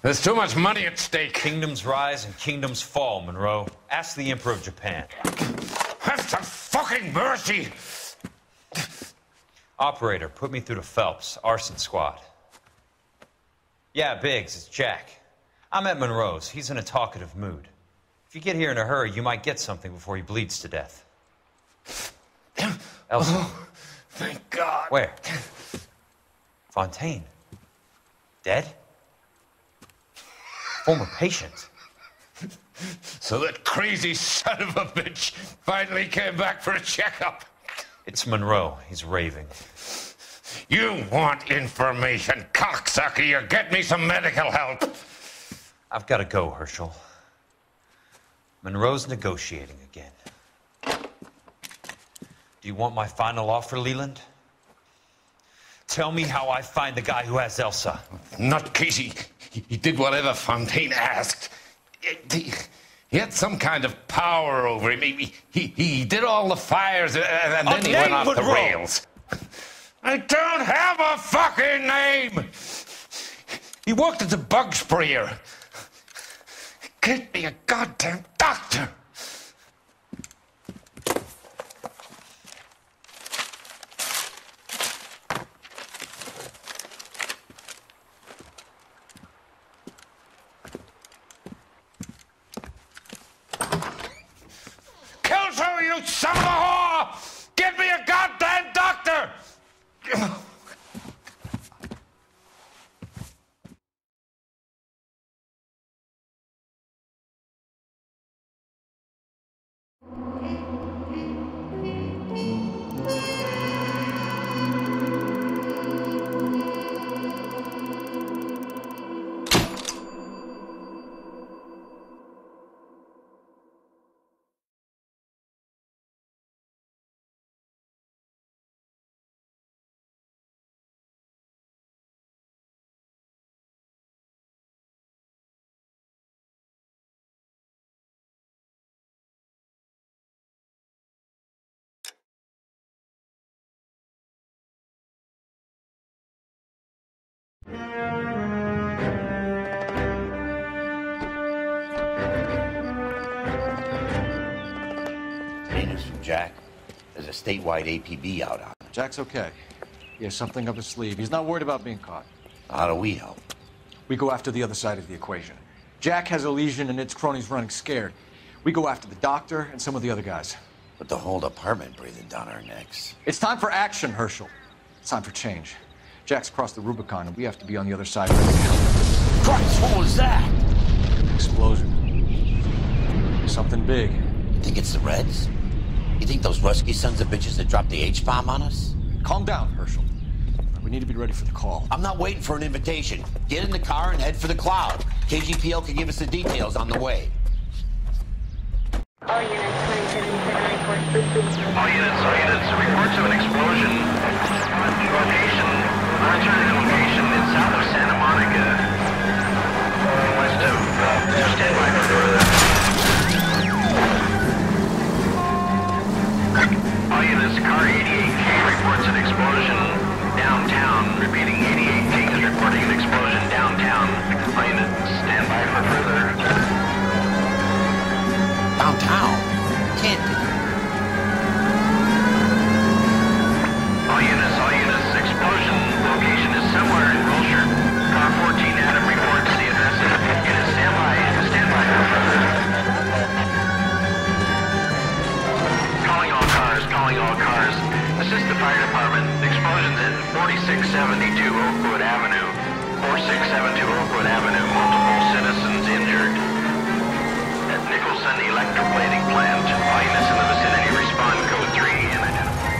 There's too much money at stake. Kingdoms rise and kingdoms fall, Monroe. Ask the Emperor of Japan. Have some fucking mercy! Operator, put me through to Phelps, arson squad. Yeah, Biggs, it's Jack. I'm at Monroe's. He's in a talkative mood. If you get here in a hurry, you might get something before he bleeds to death. Elsa. Oh, thank God. Where? Fontaine. Dead? Former patient. So that crazy son of a bitch finally came back for a checkup. It's Monroe. He's raving. You want information, cocksucker. You get me some medical help. I've got to go, Herschel. Monroe's negotiating again. Do you want my final offer, Leland? Tell me how I find the guy who has Elsa. Not Casey. He did whatever Fontaine asked. He had some kind of power over him. He did all the fires, and then he went off the rails. I don't have a fucking name! He worked as a bug sprayer. Get me a goddamn doctor! Killjoy, you son of a whore! Get me a goddamn doctor! News from Jack. There's a statewide APB out on it. Jack's okay. He has something up his sleeve. He's not worried about being caught. How do we help? We go after the other side of the equation. Jack has a legion and its cronies running scared. We go after the doctor and some of the other guys. With the whole department breathing down our necks. It's time for action, Herschel. It's time for change. Jack's crossed the Rubicon, and we have to be on the other side ready to help. Christ, what was that? Explosion. Something big. You think it's the Reds? You think those Rusky sons of bitches that dropped the H-bomb on us? Calm down, Herschel. We need to be ready for the call. I'm not waiting for an invitation. Get in the car and head for the cloud. KGPL can give us the details on the way. All units, reports of an explosion. Location, military location in south of Santa Monica. West of, stand by for further. All units, car 88K reports an explosion downtown. Repeating, 88K is reporting an explosion downtown. All units, stand by for further. Downtown? Can't be. All units, explosion location is somewhere in Wilshire. Car 14 Adam reports the address. Units, stand by for further. Calling all cars. Assist the fire department. Explosions at 4672 Oakwood Avenue. 4672 Oakwood Avenue. Multiple citizens injured. At Nicholson Electroplating Plant. All units in the vicinity respond code 3 and identify.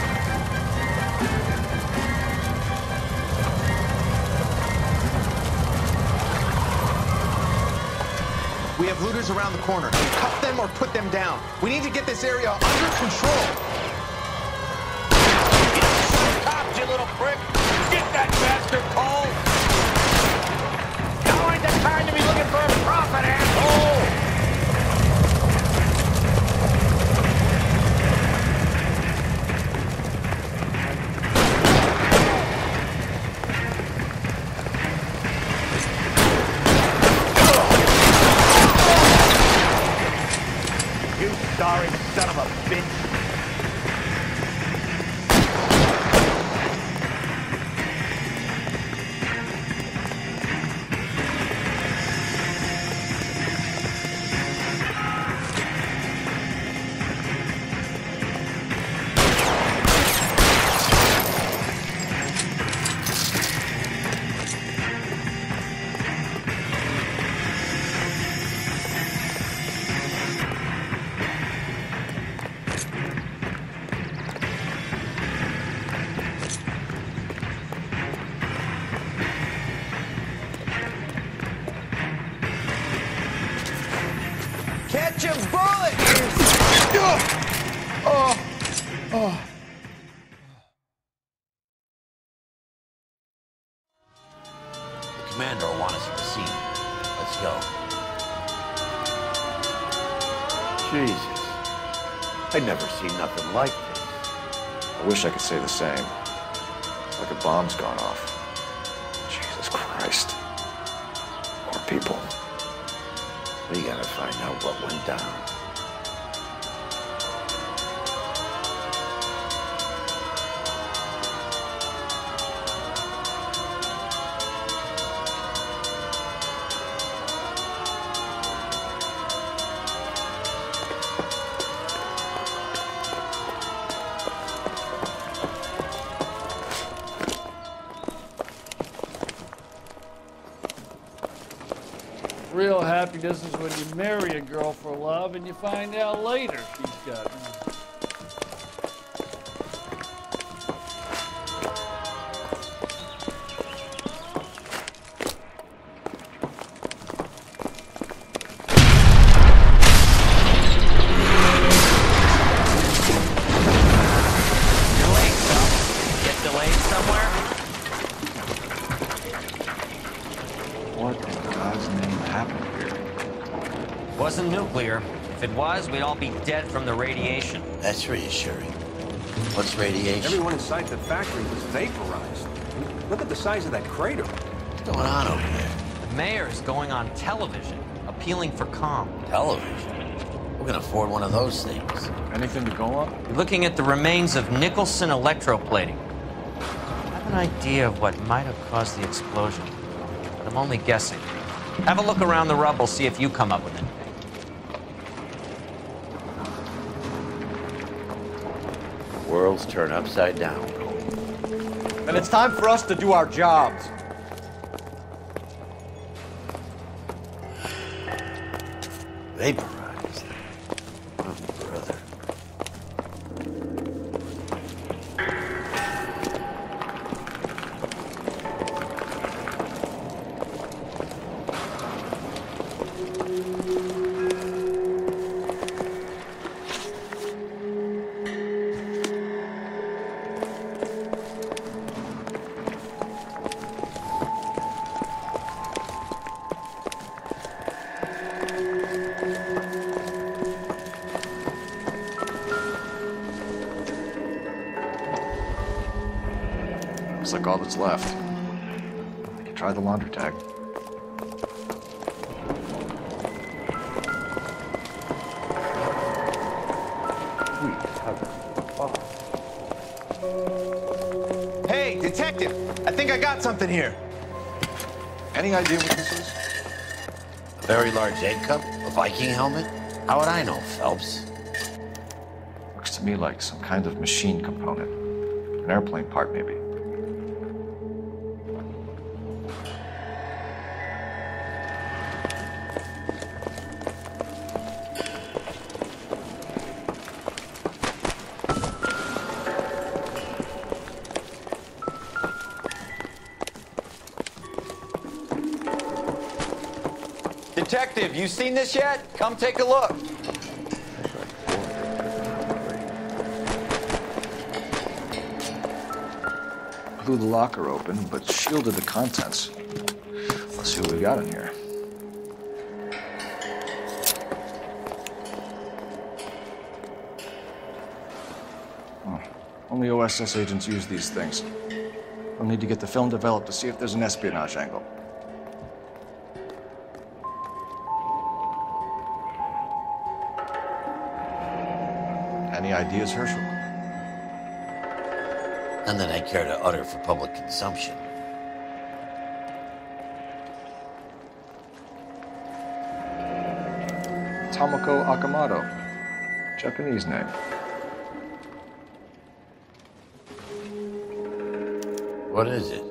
We have looters around the corner. Cuff them or put them down. We need to get this area under control. Cops, you little prick! Get that bastard, Cole! Now ain't the time to be looking for a profit, asshole! sorry, son of a bitch. Catch a bullet! Oh. The commander will want us at the scene. Let's go. Jesus. I'd never seen nothing like this. I wish I could say the same. It's like a bomb's gone off. Jesus Christ. Poor people. We gotta find out what went down. Real happiness is when you marry a girl for love and you find out later she's got. You're late, Phil. Get delayed somewhere? What in God's name happened here? Wasn't nuclear. If it was, we'd all be dead from the radiation. That's reassuring. What's radiation? Everyone inside the factory was vaporized. Look at the size of that crater. What's going on over there? The mayor's going on television, appealing for calm. Television? Who can afford one of those things? Anything to go on? You're looking at the remains of Nicholson electroplating. I have an idea of what might have caused the explosion, but I'm only guessing. Have a look around the rubble, see if you come up with anything. Worlds turn upside down. And it's time for us to do our jobs. Vaporized. Oh, brother. Looks like all that's left. I can try the laundry tag. Hey, detective! I think I got something here. Any idea what this is? A very large egg cup? A Viking helmet? How would I know, Phelps? Looks to me like some kind of machine component. An airplane part, maybe. Detective, you seen this yet? Come take a look. Blew the locker open, but shielded the contents. Let's see what we got in here. Oh, only OSS agents use these things. We'll need to get the film developed to see if there's an espionage angle. Any ideas, Herschel? None that I care to utter for public consumption. Tomoko Akamoto. Japanese name. What is it?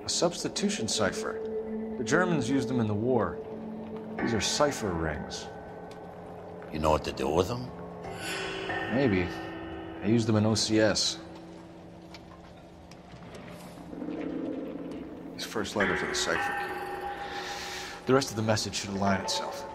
A substitution cipher. The Germans used them in the war. These are cipher rings. You know what to do with them? Maybe. I used them in OCS. These first letters are the cipher key. The rest of the message should align itself.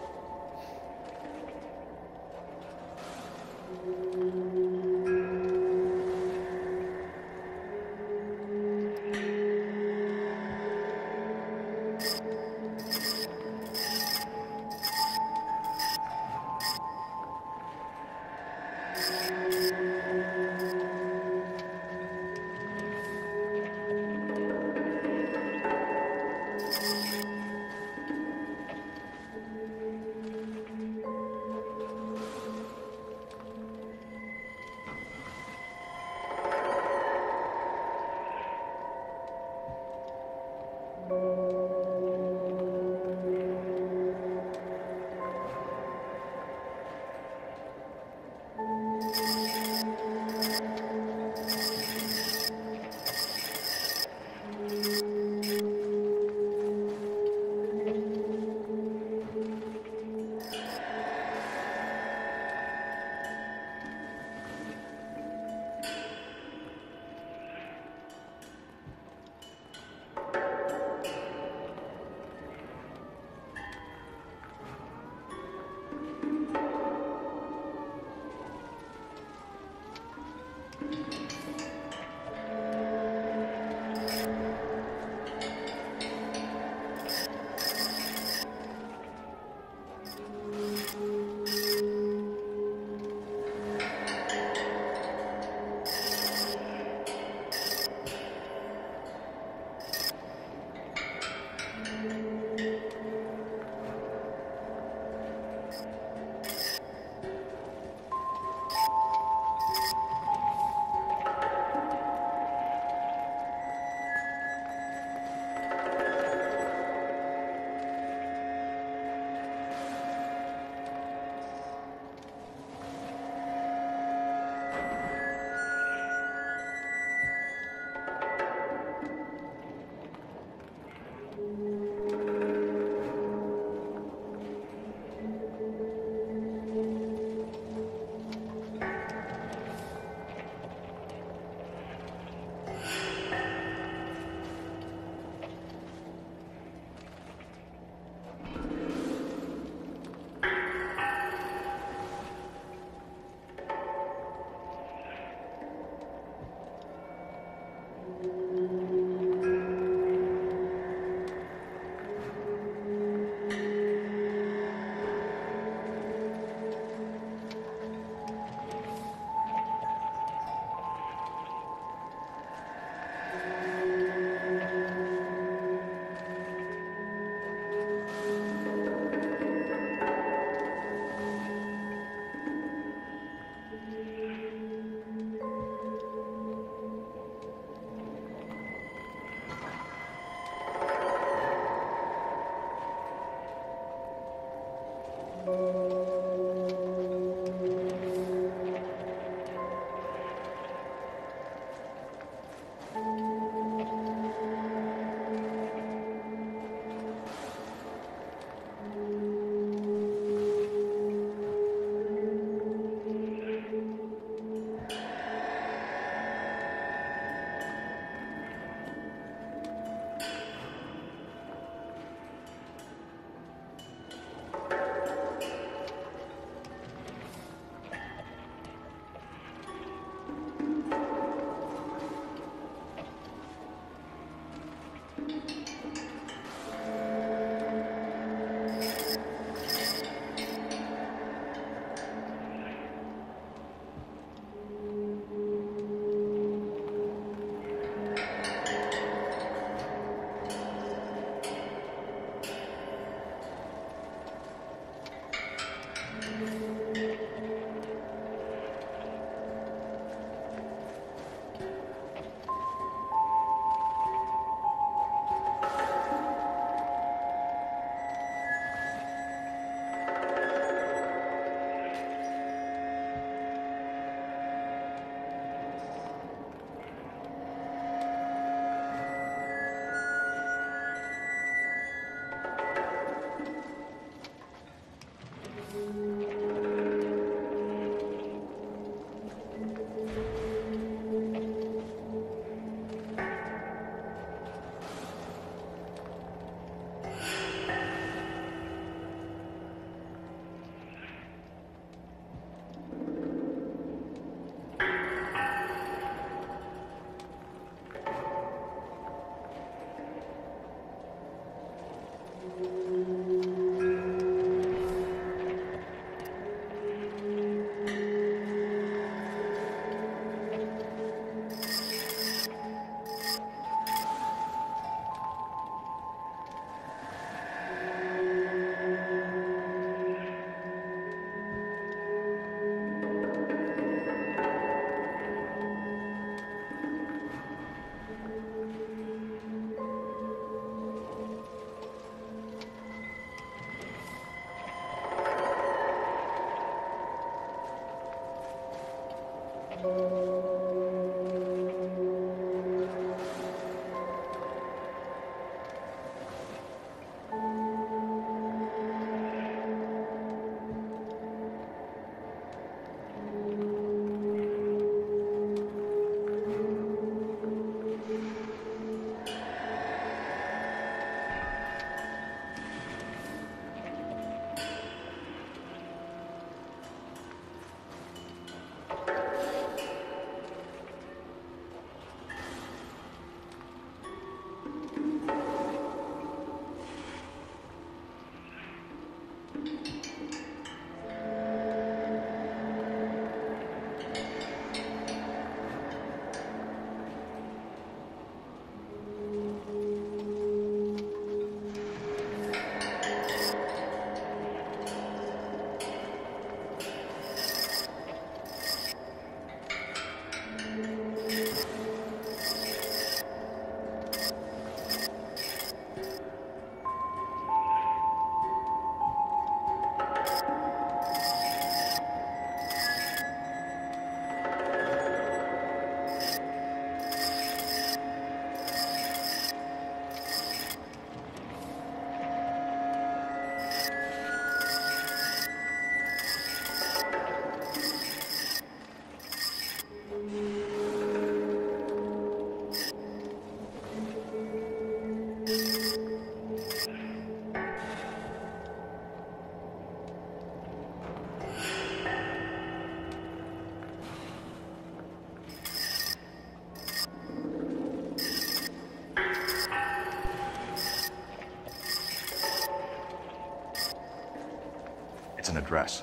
It's an address.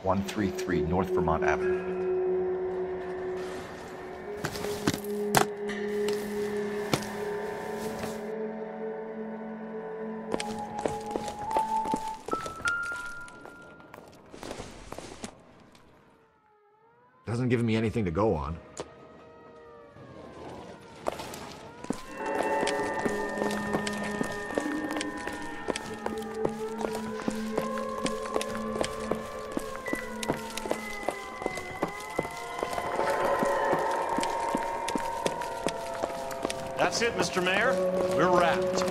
133 North Vermont Avenue. Hasn't given me anything to go on. That's it, Mr. Mayor. We're wrapped.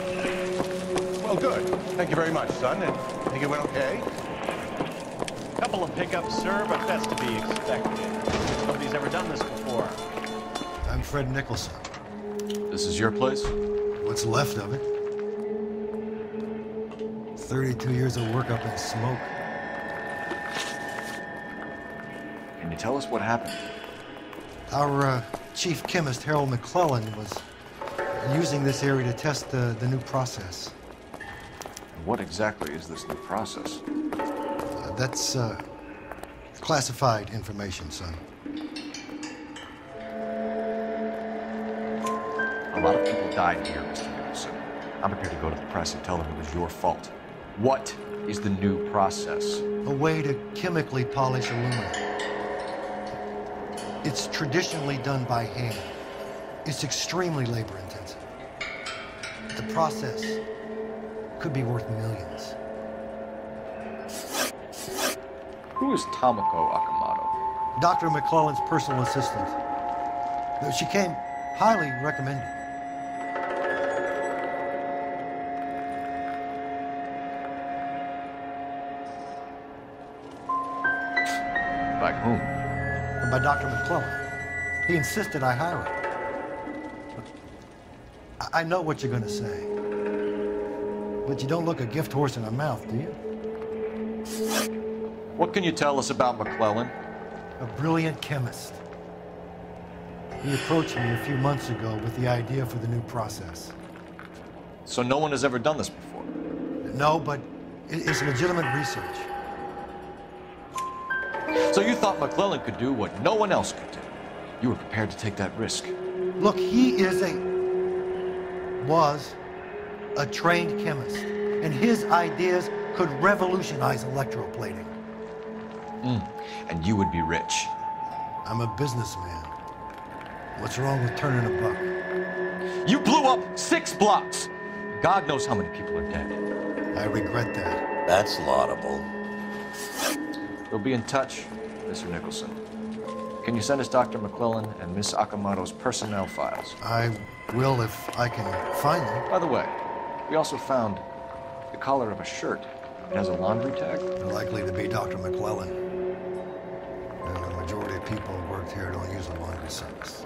Well, good. Thank you very much, son. And I think it went okay. Couple of pickups, sir, but that's to be expected. Nobody's ever done this before. I'm Fred Nicholson. This is your place? What's left of it. 32 years of work up in smoke. Can you tell us what happened? Our chief chemist, Harold McClellan, was using this area to test the new process. What exactly is this new process? That's classified information, son. A lot of people died here, Mr. Nicholson. I'm prepared to go to the press and tell them it was your fault. What is the new process? A way to chemically polish aluminum. It's traditionally done by hand. It's extremely labor-intensive. The process could be worth millions. Who is Tomoko Akamoto? Dr. McClellan's personal assistant. She came highly recommended. By whom? By Dr. McClellan. He insisted I hire her. I know what you're going to say. But you don't look a gift horse in the mouth, do you? What can you tell us about McClellan? A brilliant chemist. He approached me a few months ago with the idea for the new process. So no one has ever done this before? No, but it's legitimate research. So you thought McClellan could do what no one else could do? You were prepared to take that risk? Look, he was a trained chemist, and his ideas could revolutionize electroplating. And you would be rich. I'm a businessman. What's wrong with turning a buck? You blew up 6 blocks! God knows how many people are dead. I regret that. That's laudable. We'll be in touch, Mr. Nicholson. Can you send us Dr. McClellan and Miss Akamoto's personnel files? I will if I can find them. By the way, we also found the collar of a shirt. It has a laundry tag. Likely to be Dr. McClellan. And the majority of people who work here don't use a laundry service.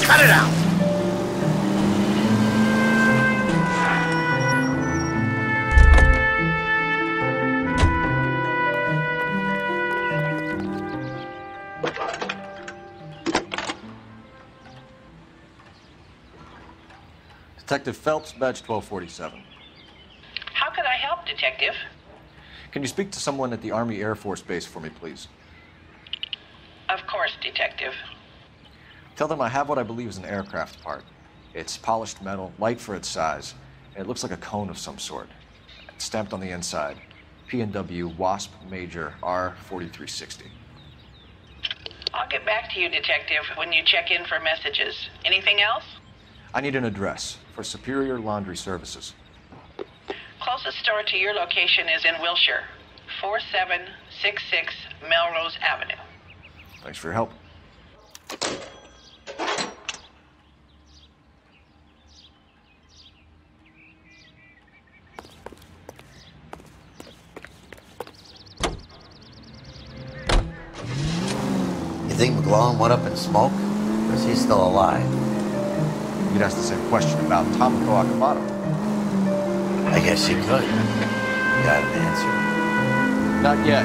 Cut it out! Detective Phelps, badge 1247. How can I help, Detective? Can you speak to someone at the Army Air Force Base for me, please? Of course, Detective. Tell them I have what I believe is an aircraft part. It's polished metal, light for its size, and it looks like a cone of some sort. It's stamped on the inside. P&W Wasp Major R4360. I'll get back to you, Detective, when you check in for messages. Anything else? I need an address for Superior Laundry Services. Closest store to your location is in Wilshire, 4766 Melrose Avenue. Thanks for your help. You think McClellan went up in smoke? Or is he still alive? You could ask the same question about Tomoko Akamoto. I guess you could. Got an answer? Not yet.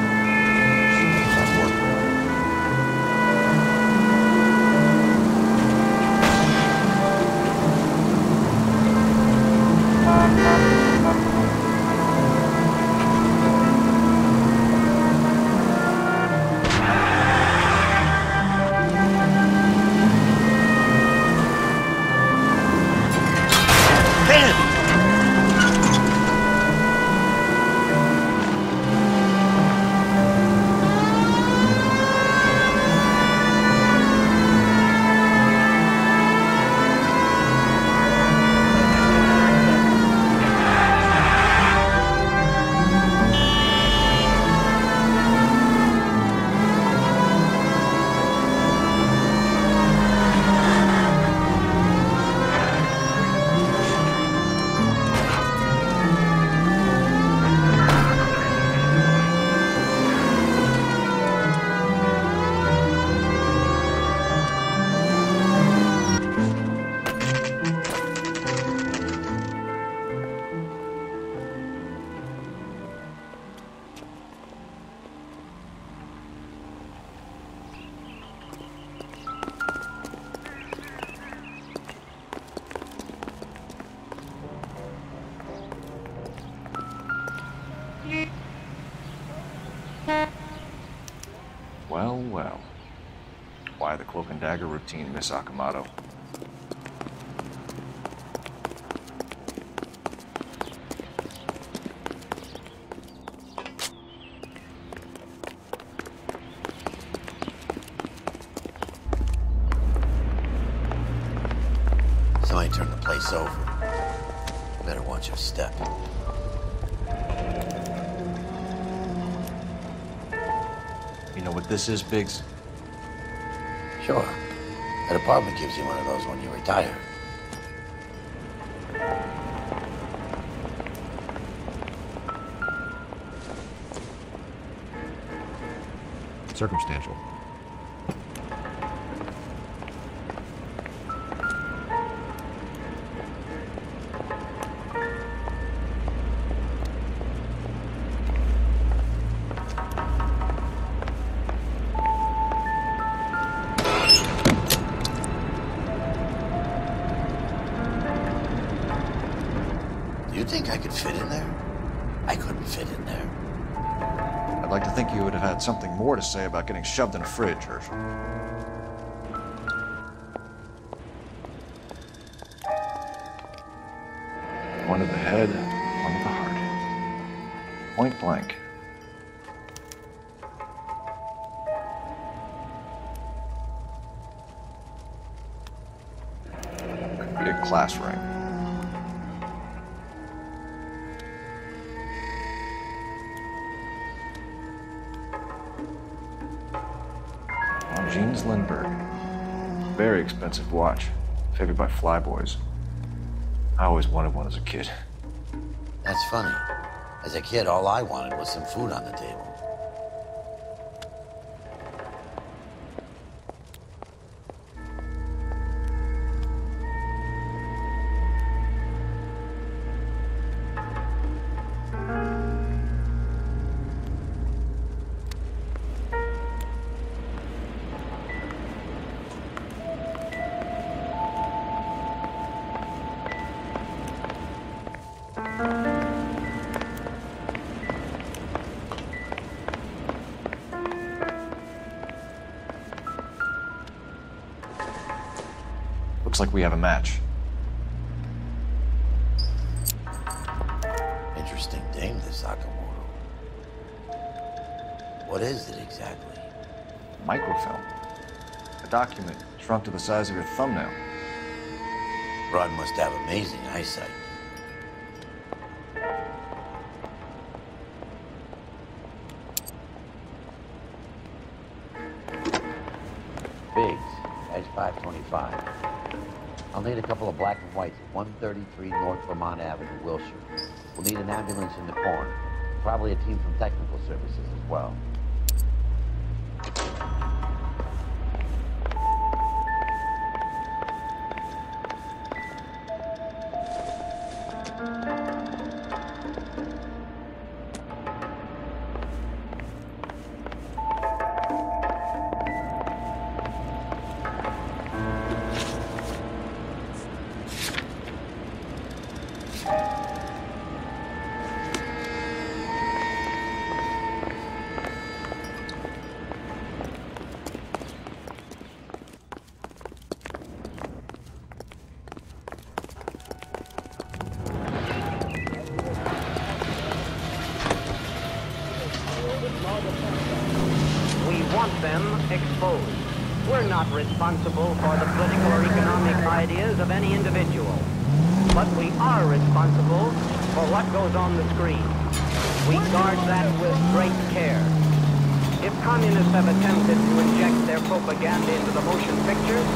Well, well. Why the cloak and dagger routine, Miss Akamoto? Somebody turned the place over. Better watch your step. You know what this is, Biggs? Sure. That apartment gives you one of those when you retire. Circumstantial. You think I could fit in there? I couldn't fit in there. I'd like to think you would have had something more to say about getting shoved in a fridge, Herschel. One to the head, one to the heart. Point blank. Could be a class ring. Jeans Lindbergh. Very expensive watch. Favored by flyboys. I always wanted one as a kid. That's funny. As a kid, all I wanted was some food on the table. Looks like we have a match. Interesting dame, this Sakamoto. What is it exactly? Microfilm. A document shrunk to the size of your thumbnail. Rod must have amazing eyesight. Biggs, edge 525. I'll need a couple of black and whites at 133 North Vermont Avenue, Wilshire. We'll need an ambulance in the corner. Probably a team from technical services as well. Exposed. We're not responsible for the political or economic ideas of any individual, but we are responsible for what goes on the screen. We guard that with great care. If communists have attempted to inject their propaganda into the motion pictures,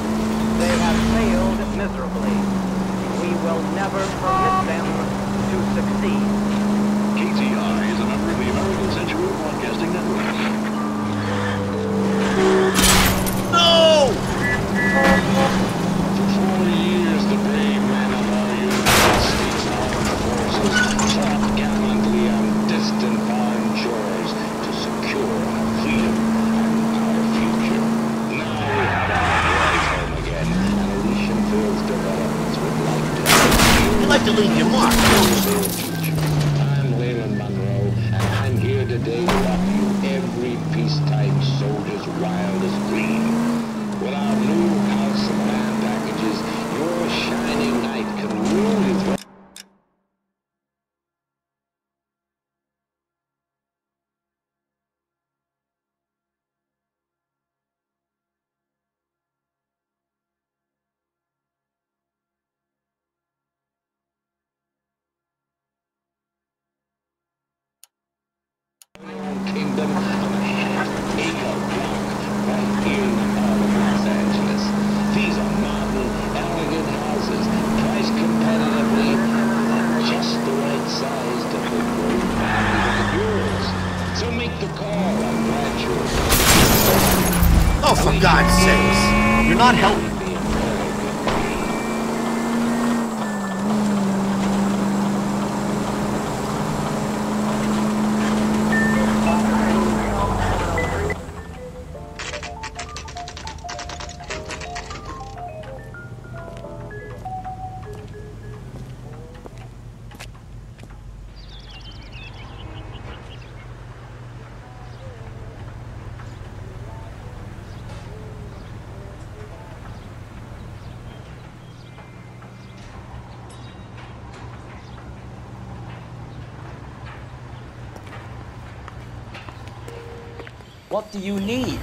they have failed miserably. We will never permit them to succeed. KTI is a member of the American Century Broadcasting Network. No! For 4 years, the brave men of our United States Armed Forces fought gallantly on distant foreign shores to secure our freedom and our future. Now we have our boys home again, and Elysian Fields developments would like to... You'd like to leave your mark. I'm Leland Monroe, and I'm here today to offer you every peacetime soldier's wildest dream. With our new House of Man packages, your shining knight can rule his way. Kingdom on a half-acre block right here in the heart of Los Angeles. These are modern, elegant houses, priced competitively, and just the right size to fit great families like yours. So make the call. I'm glad you're... Oh, for God's sakes! You're not helping. What do you need?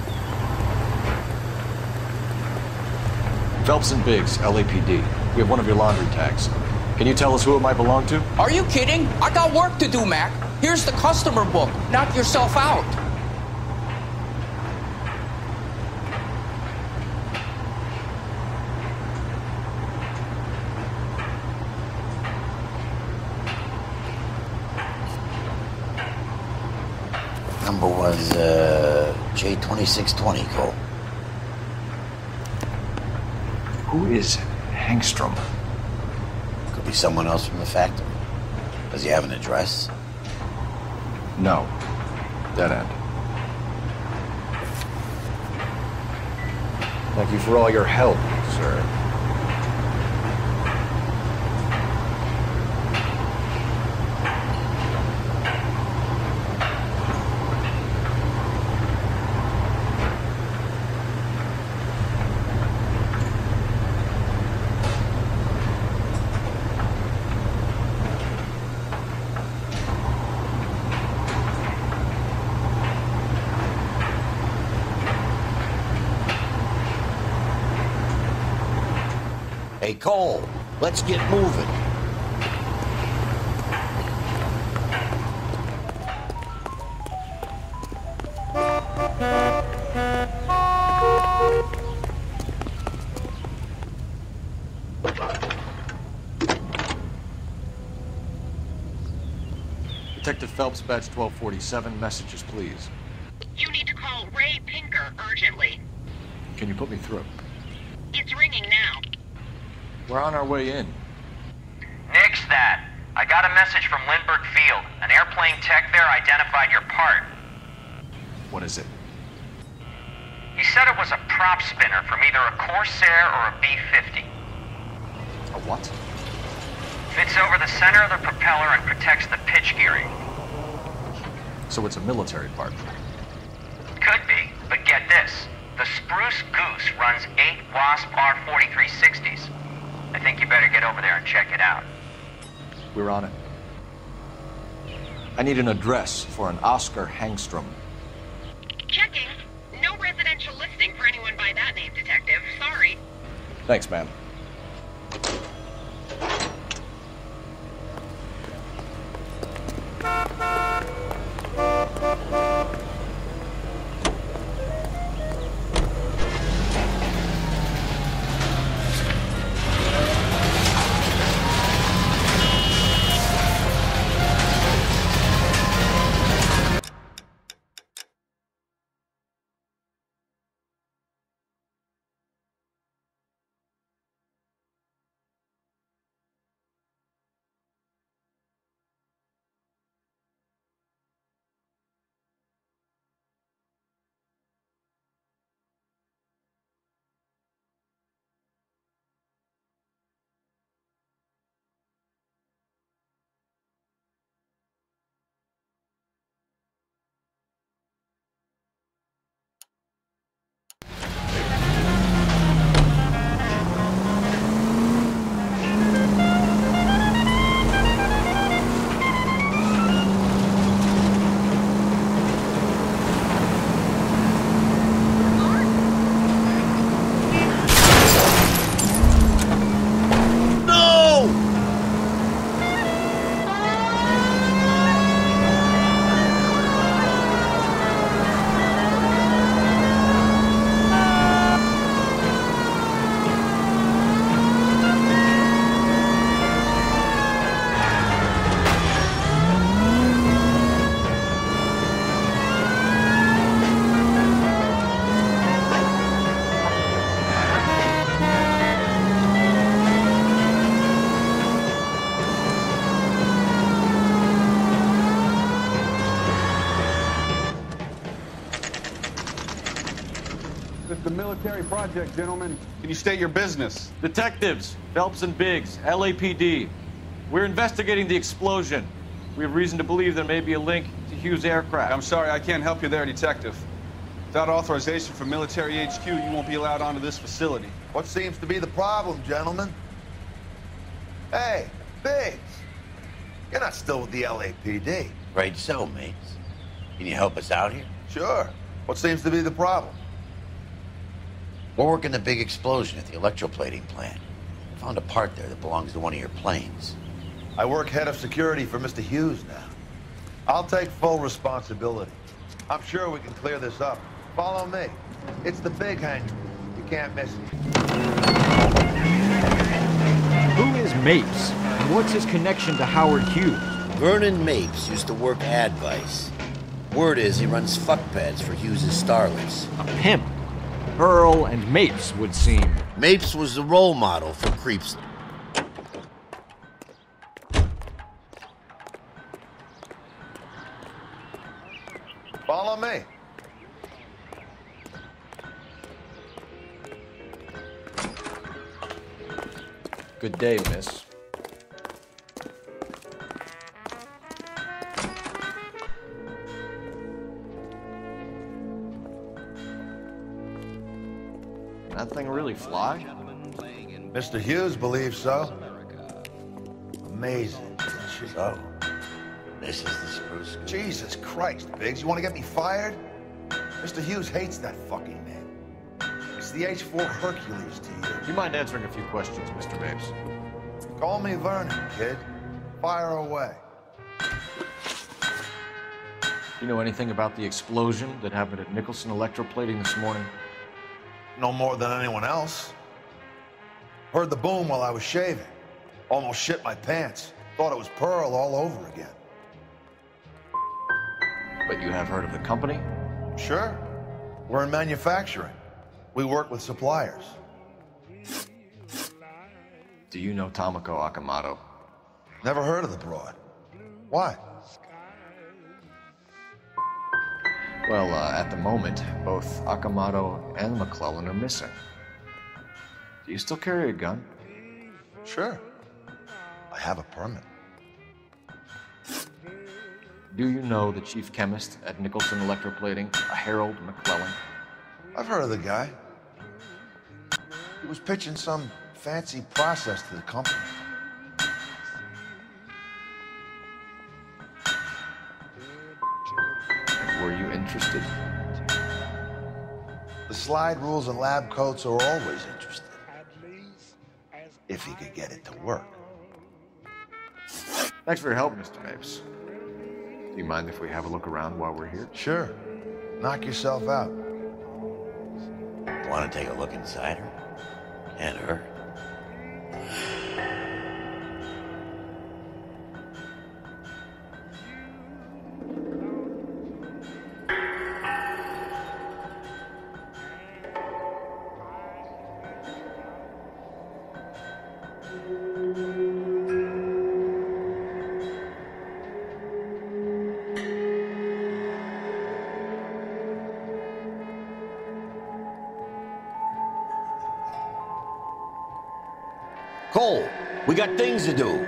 Phelps and Biggs, LAPD. We have one of your laundry tags. Can you tell us who it might belong to? Are you kidding? I got work to do, Mac. Here's the customer book. Knock yourself out. Number was J2620, Cole. Who is Hangstrom? Could be someone else from the factory. Does he have an address? No. Dead end. Thank you for all your help, sir. Hey, Cole, let's get moving. Detective Phelps, badge 1247. Messages, please. You need to call Ray Pinker urgently. Can you put me through? It's ringing now. We're on our way in. Nix that. I got a message from Lindbergh Field. An airplane tech there identified your part. What is it? He said it was a prop spinner from either a Corsair or a B-50. A what? Fits over the center of the propeller and protects the pitch gearing. So it's a military part. Could be, but get this. The Spruce Goose runs 8 Wasp R-4360s. I think you better get over there and check it out. We're on it. I need an address for an Oscar Hangstrom. Checking. No residential listing for anyone by that name, Detective. Sorry. Thanks, ma'am. The military project, gentlemen. Can you state your business? Detectives, Phelps and Biggs, LAPD. We're investigating the explosion. We have reason to believe there may be a link to Hughes' aircraft. I'm sorry, I can't help you there, Detective. Without authorization from military HQ, you won't be allowed onto this facility. What seems to be the problem, gentlemen? Hey, Biggs. You're not still with the LAPD. Right so, mates. Can you help us out here? Sure. What seems to be the problem? We're working the big explosion at the electroplating plant. Found a part there that belongs to one of your planes. I work head of security for Mr. Hughes now. I'll take full responsibility. I'm sure we can clear this up. Follow me. It's the big hangar. You can't miss it. Who is Mapes? And what's his connection to Howard Hughes? Vernon Mapes used to work Advice. Word is he runs fuck pads for Hughes' starlets. A pimp. Earl and Mapes would seem. Mapes was the role model for creeps. Follow me. Good day, miss. That thing really fly? Mr. Hughes believes so. Amazing. So, this is the spruce goose. Jesus Christ, Biggs, you want to get me fired? Mr. Hughes hates that fucking name. It's the H-4 Hercules to you. You mind answering a few questions, Mr. Mapes? Call me Vernon, kid. Fire away. You know anything about the explosion that happened at Nicholson Electroplating this morning? No more than anyone else. Heard the boom while I was shaving. Almost shit my pants. Thought it was Pearl all over again. But you have heard of the company? Sure. We're in manufacturing. We work with suppliers. Do you know Tomoko Akamoto? Never heard of the broad. Why? Well, at the moment, both Akamoto and McClellan are missing. Do you still carry a gun? Sure. I have a permit. Do you know the chief chemist at Nicholson Electroplating, a Harold McClellan? I've heard of the guy. He was pitching some fancy process to the company. Were you interested? The slide rules and lab coats are always interested. If he could get it to work. Thanks for your help, Mr. Mapes. Do you mind if we have a look around while we're here? Sure. Knock yourself out. Want to take a look inside her? And her? Cole, we got things to do.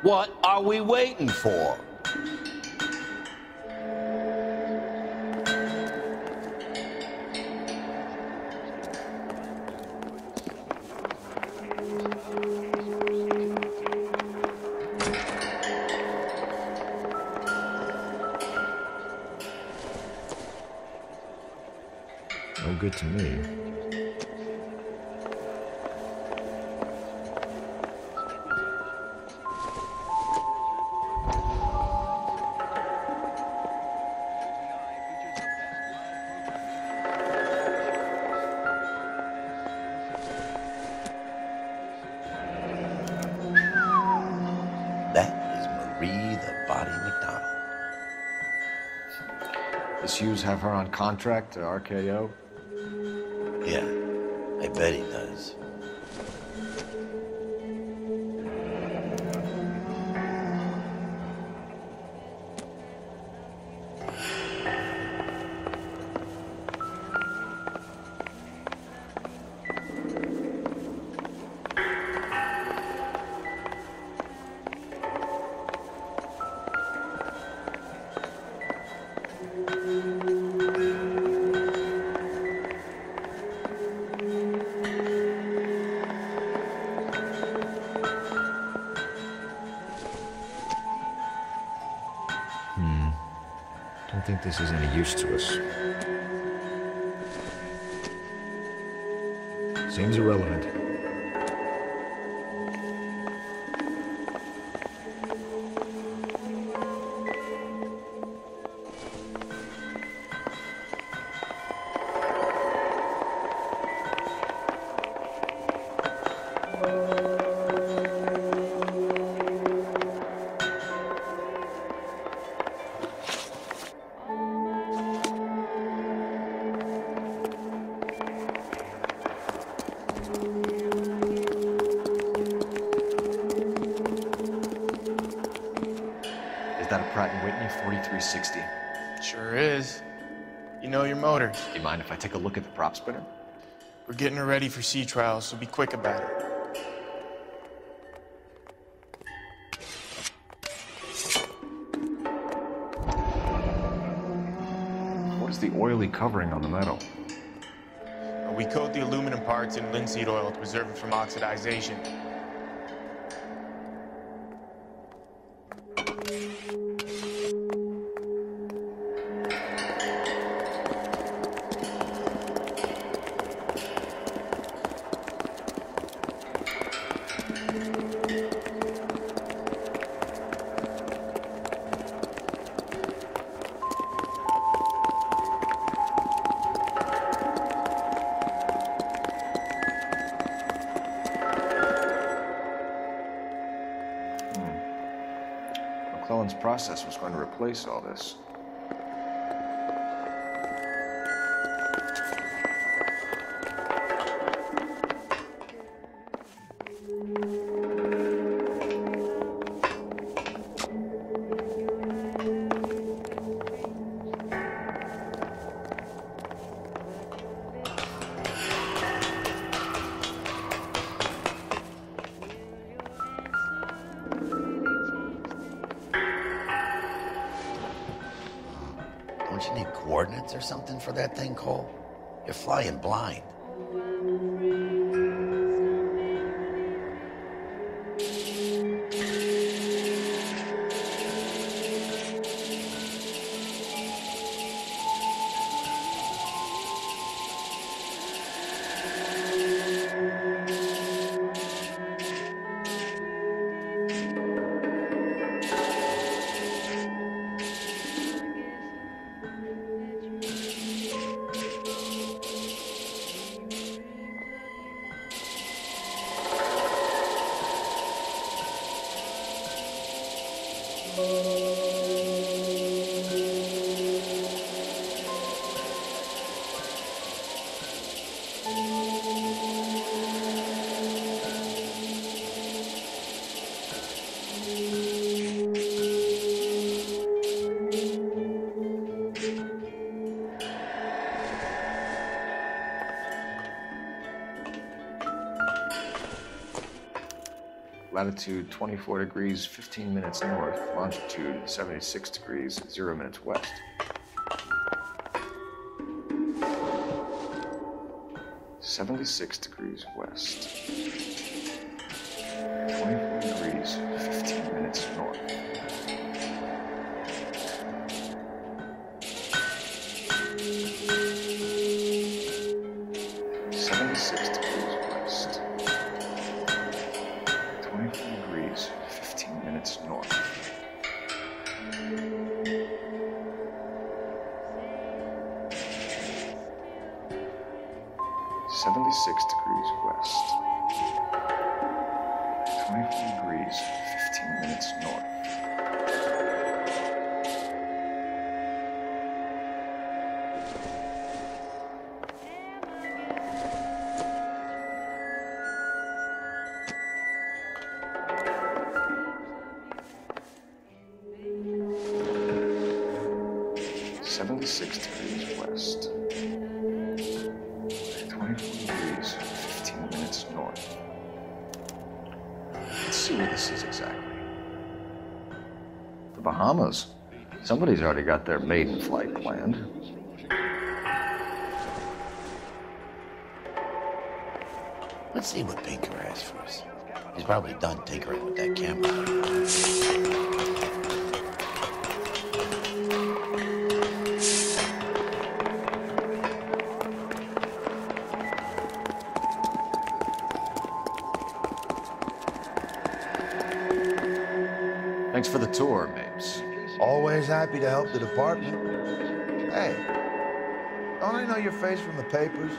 What are we waiting for? No good to me. Does Hughes have her on contract to RKO? Yeah, I bet he does. Don't think this is any use to us. Seems irrelevant. Is that a Pratt & Whitney 4360? Sure is. You know your motors. Do you mind if I take a look at the prop spinner? We're getting her ready for sea trials, so be quick about it. What is the oily covering on the metal? We coat the aluminum parts in linseed oil to preserve it from oxidization. McClellan's process was going to replace all this. Don't you need coordinates or something for that thing, Cole? You're flying blind. Latitude 24 degrees, 15 minutes north. Longitude 76 degrees, 0 minutes west. (76 degrees west). 24 degrees, 15 minutes north. (76 degrees west). 24 degrees, 15 minutes north. (76 degrees west). 24 degrees, 15 minutes north. 76 degrees west. 24 degrees, 15 minutes north. Let's see where this is exactly. The Bahamas. Somebody's already got their maiden flight planned. Let's see what Pinker has for us. He's probably done tinkering with that camera. Thanks for the tour, Mapes. Always happy to help the department. Hey, don't I know your face from the papers?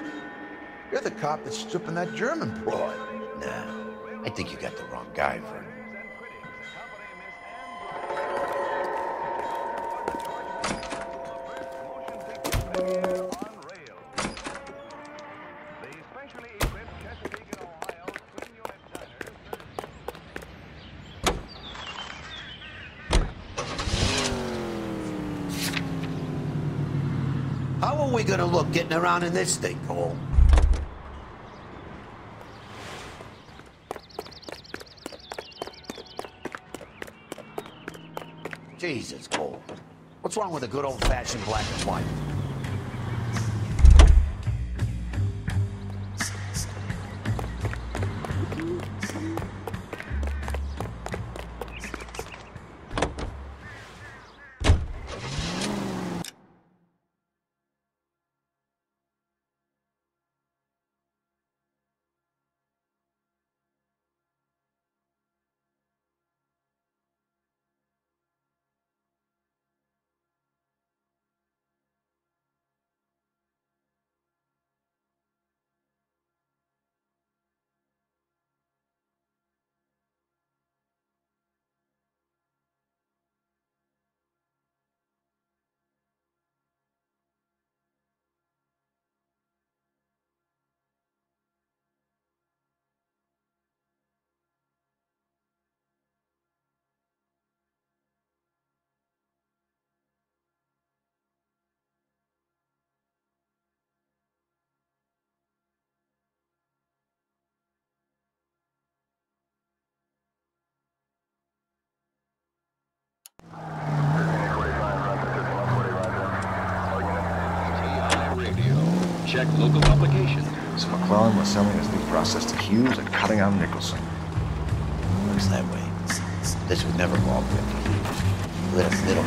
You're the cop that's stripping that German broad. Nah, I think you got the wrong guy, Vernon. How are we gonna look getting around in this thing, Cole? Jesus, Cole. What's wrong with a good old-fashioned black and white? Check local publication. So McClellan was selling his new process to Hughes and cutting out Nicholson. Looks that way. This would never go off good. Little.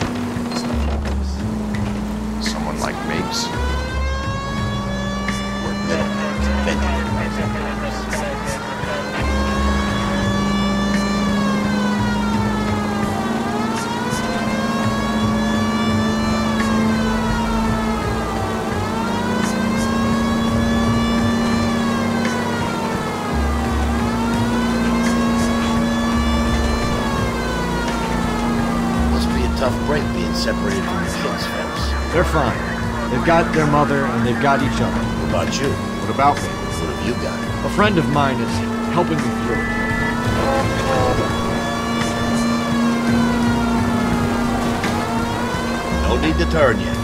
Someone like Mapes. We're middlemen. Tough break being separated from the kids, folks. They're fine. They've got their mother and they've got each other. What about you? What about me? What have you got? A friend of mine is helping me through it. No need to turn yet.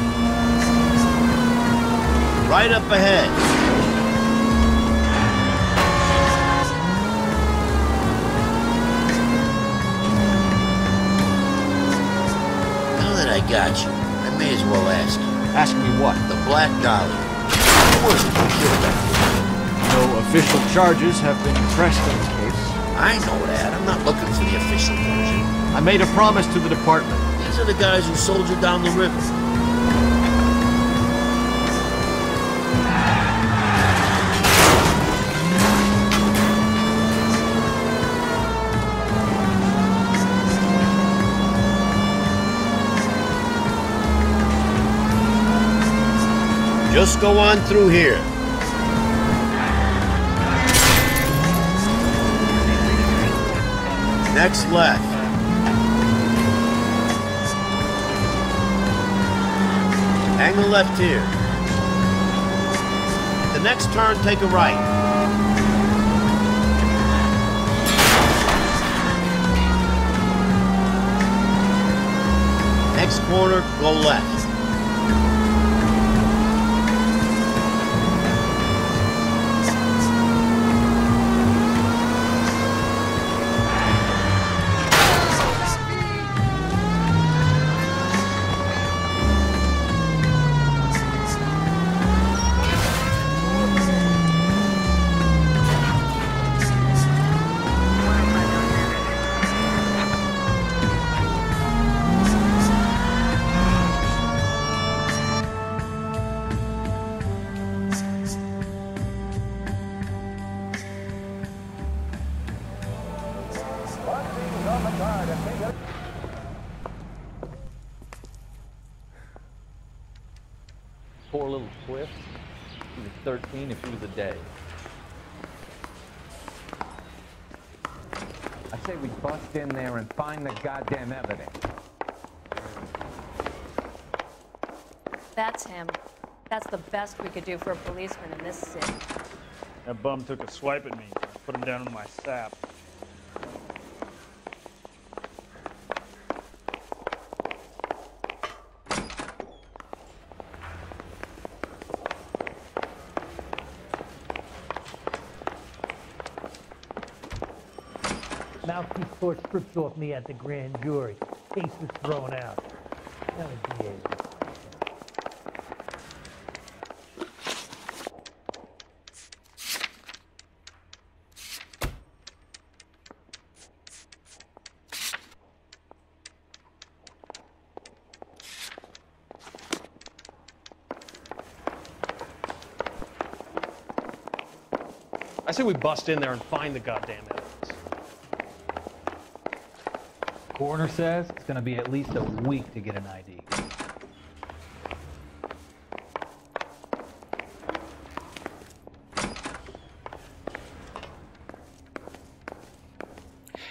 Right up ahead. I got you. I may as well ask you. Ask me what? The Black Dolly. Where's the computer? No official charges have been pressed in the case. I know that. I'm not looking for the official version. I made a promise to the department. These are the guys who sold you down the river. Just go on through here. Next left. Hang a left here. At the next turn, take a right. Next corner, go left. Poor little Cliff. She was 13 if she was a day. I say we bust in there and find the goddamn evidence. That's him. That's the best we could do for a policeman in this city. That bum took a swipe at me. I put him down in my sap. Mouthpiece tore strips off me at the grand jury. Case was thrown out. Now the DA. I say we bust in there and find the goddamn evidence. Coroner says it's going to be at least a week to get an ID.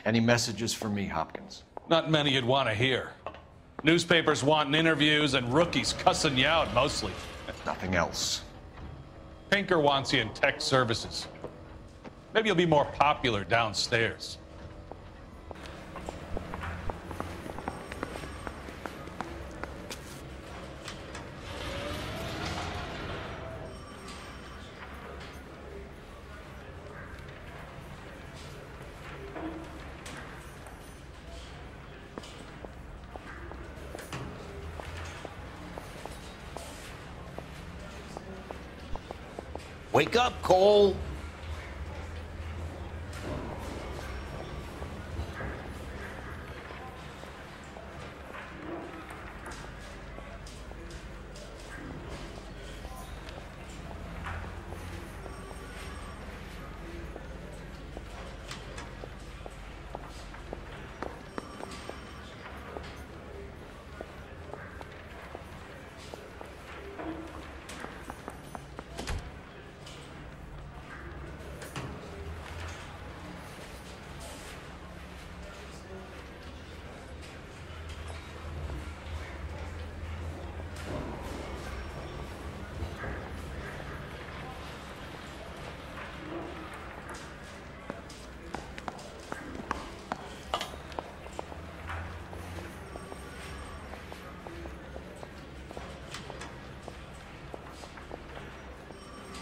Any messages for me, Hopkins? Not many you'd want to hear. Newspapers wanting interviews and rookies cussing you out, mostly. Nothing else. Pinker wants you in tech services. Maybe you'll be more popular downstairs. Wake up, Cole!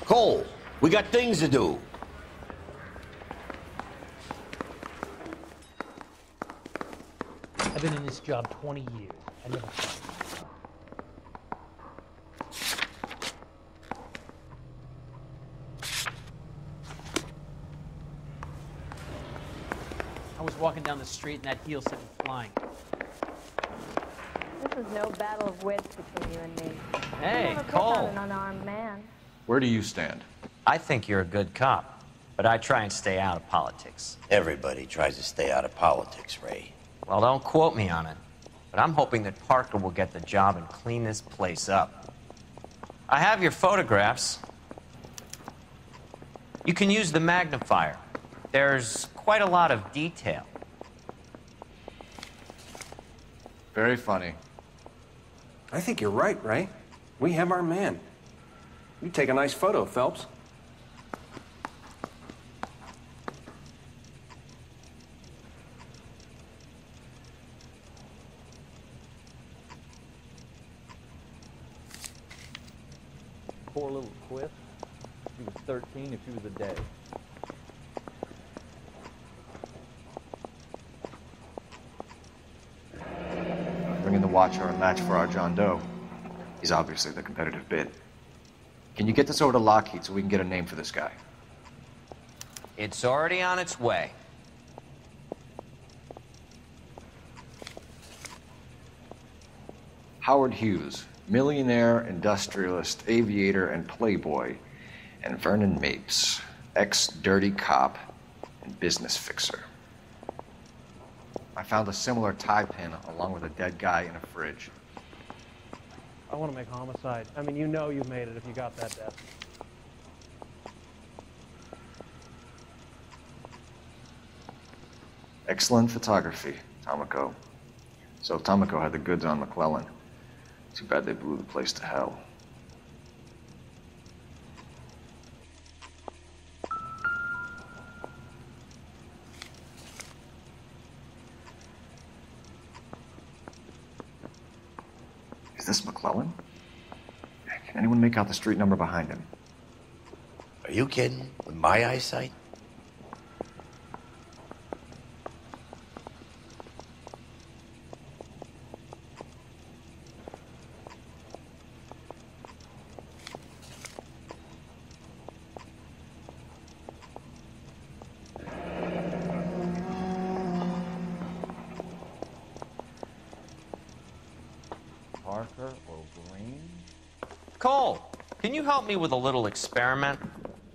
Cole, we got things to do. I've been in this job 20 years. I never I was walking down the street and that heel sent me flying. This is no battle of wits between you and me. Hey, You never pick Cole. on an unarmed man. Where do you stand? I think you're a good cop, but I try and stay out of politics. Everybody tries to stay out of politics, Ray. Well, don't quote me on it, but I'm hoping that Parker will get the job and clean this place up. I have your photographs. You can use the magnifier. There's quite a lot of detail. Very funny. I think you're right, Ray. We have our man. You take a nice photo, Phelps. Poor little Cliff. She was 13 if she was a day. Bring in the Watcher, a match for our John Doe. He's obviously the competitive bid. Can you get this over to Lockheed so we can get a name for this guy? It's already on its way. Howard Hughes, millionaire, industrialist, aviator, and playboy, and Vernon Mapes, ex-dirty cop and business fixer. I found a similar tie pin along with a dead guy in a fridge. I want to make homicide. I mean, you know you made it if you got that death. Excellent photography, Tomoko. So Tomoko had the goods on McClellan. Too bad they blew the place to hell. Is this McClellan? Can anyone make out the street number behind him? Are you kidding? With my eyesight? Parker or Green? Cole, can you help me with a little experiment?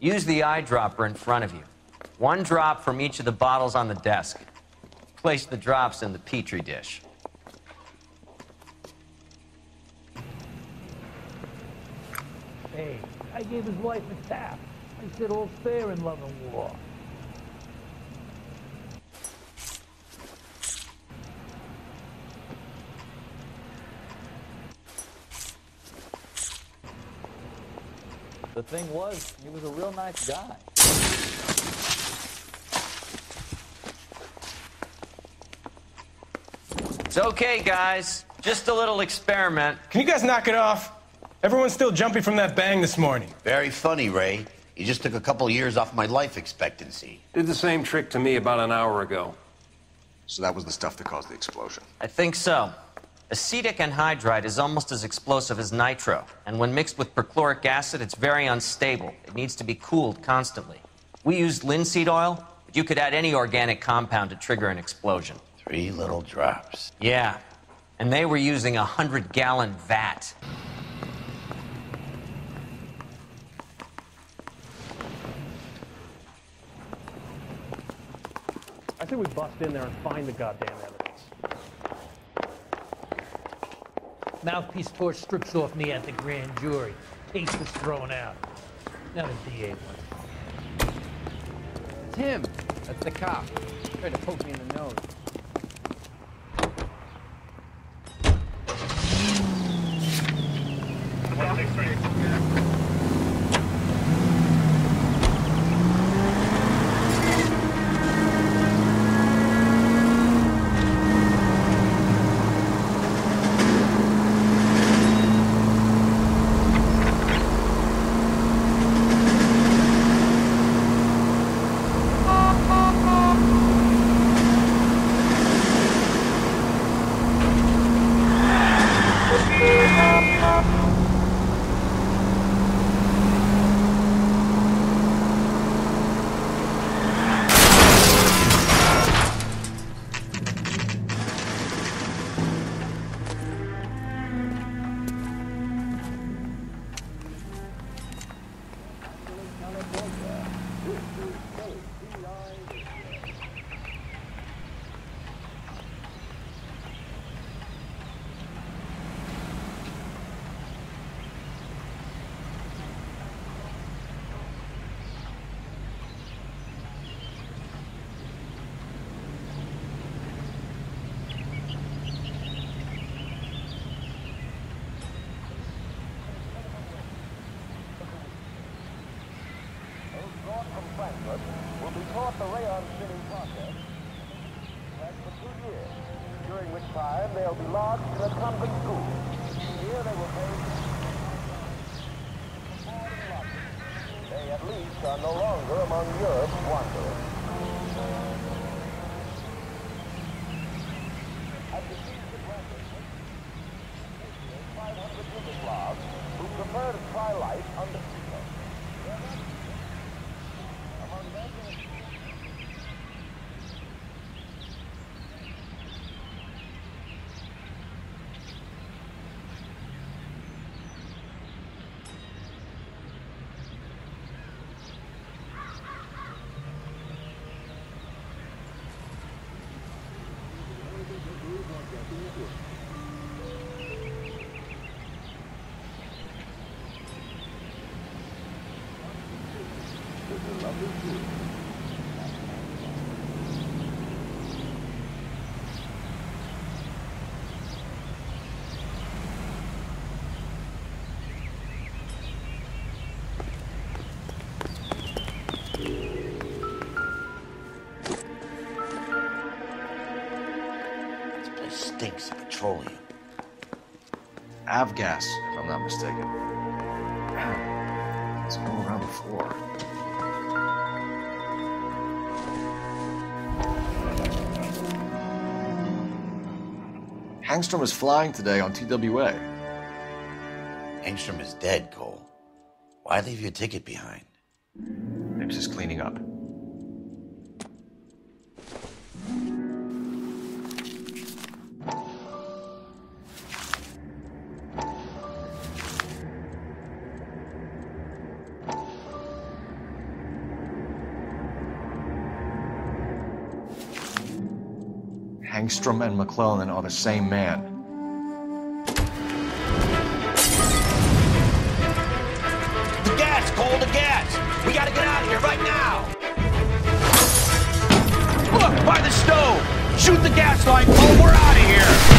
Use the eyedropper in front of you. One drop from each of the bottles on the desk. Place the drops in the Petri dish. Hey, I gave his wife a tap. I said all's fair in love and war. The thing was, he was a real nice guy. It's okay, guys. Just a little experiment. Can you guys knock it off? Everyone's still jumpy from that bang this morning. Very funny, Ray. You just took a couple of years off my life expectancy. Did the same trick to me about an hour ago. So that was the stuff that caused the explosion. I think so. Acetic anhydride is almost as explosive as nitro, and when mixed with perchloric acid, it's very unstable. It needs to be cooled constantly. We used linseed oil, but you could add any organic compound to trigger an explosion. 3 little drops. Yeah, and they were using a 100-gallon vat. I think we bust in there and find the goddamn evidence. Mouthpiece torch strips off me at the grand jury. Case is thrown out. Now the DA wants. It's him. That's the cop. Tried to poke me in the nose. will be taught the rayon spinning process for 2 years, during which time they'll be lodged in a convent school. Here they will pay they at least are no longer among Europe's wanderers. At the siege of London, 500 Yugoslavs who prefer to try life under Tito. Among them, place stinks of petroleum. Avgas, if I'm not mistaken. It's all around the floor. Hangstrom is flying today on TWA. Hangstrom is dead, Cole. Why leave your ticket behind? Mapes is cleaning up. Hangstrom and McClellan are the same man. The gas, Cole, the gas! We gotta get out of here right now! Look, by the stove! Shoot the gas line, Cole, we're out of here!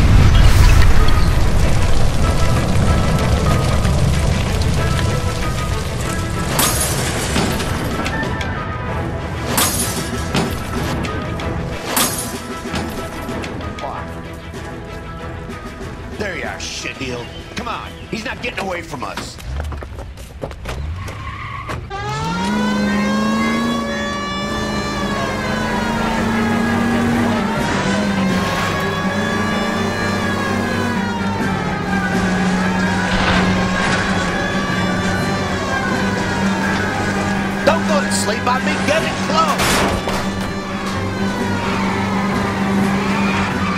There you are, shitheel. Come on, he's not getting away from us. Don't go to sleep on me, get it close.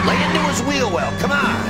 Lay into his wheel well, come on.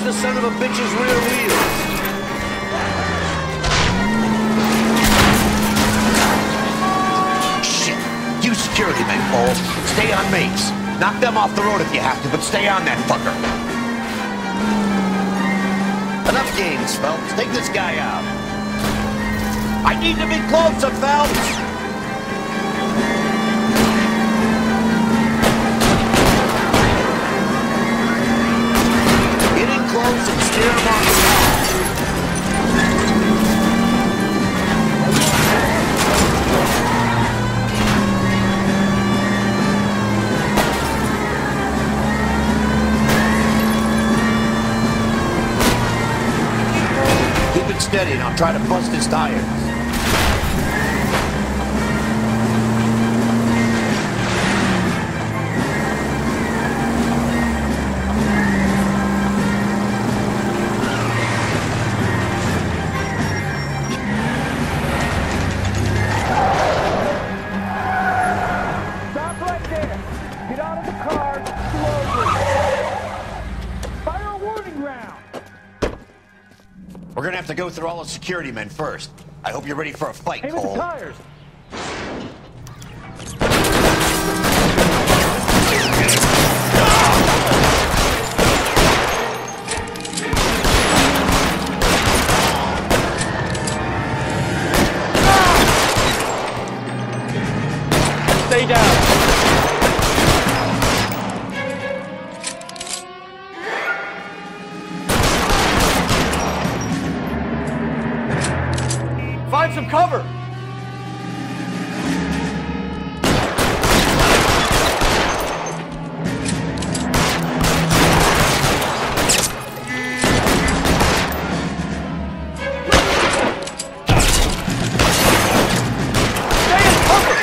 The son of a bitch's rear wheels. Shit. You security men, Cole. Stay on Mapes. Knock them off the road if you have to, but stay on that fucker. Enough games, Phelps. Take this guy out. I need to be closer, Phelps. Close and steer him on the wall. Keep it steady and I'll try to bust his tires. We're gonna have to go through all the security men first. I hope you're ready for a fight, Cole. Aim at the tires. Stay down. Find some cover! Stay in cover!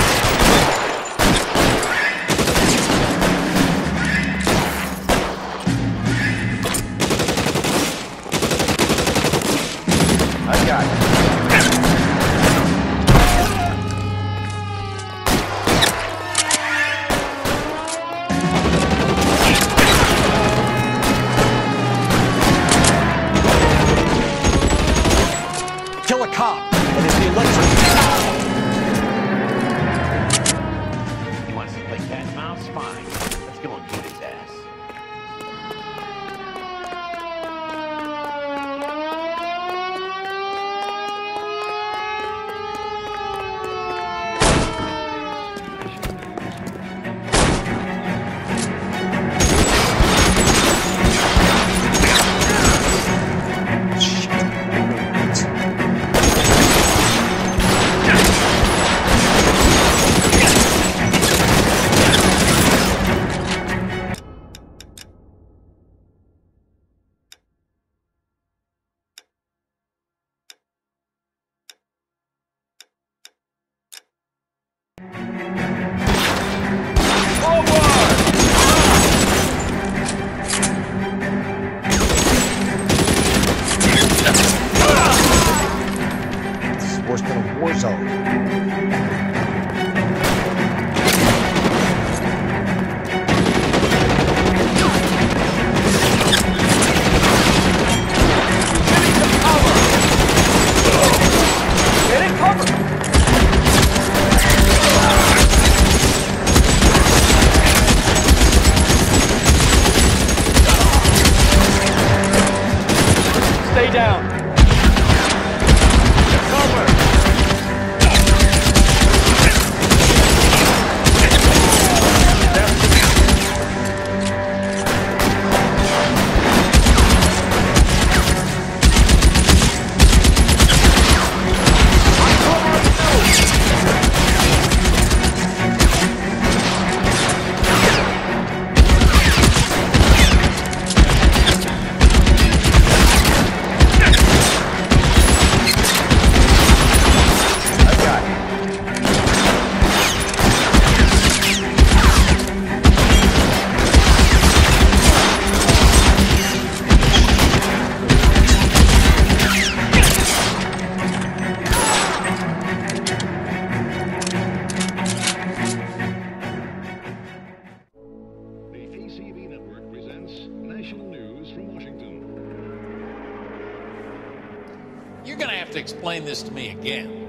have to explain this to me again.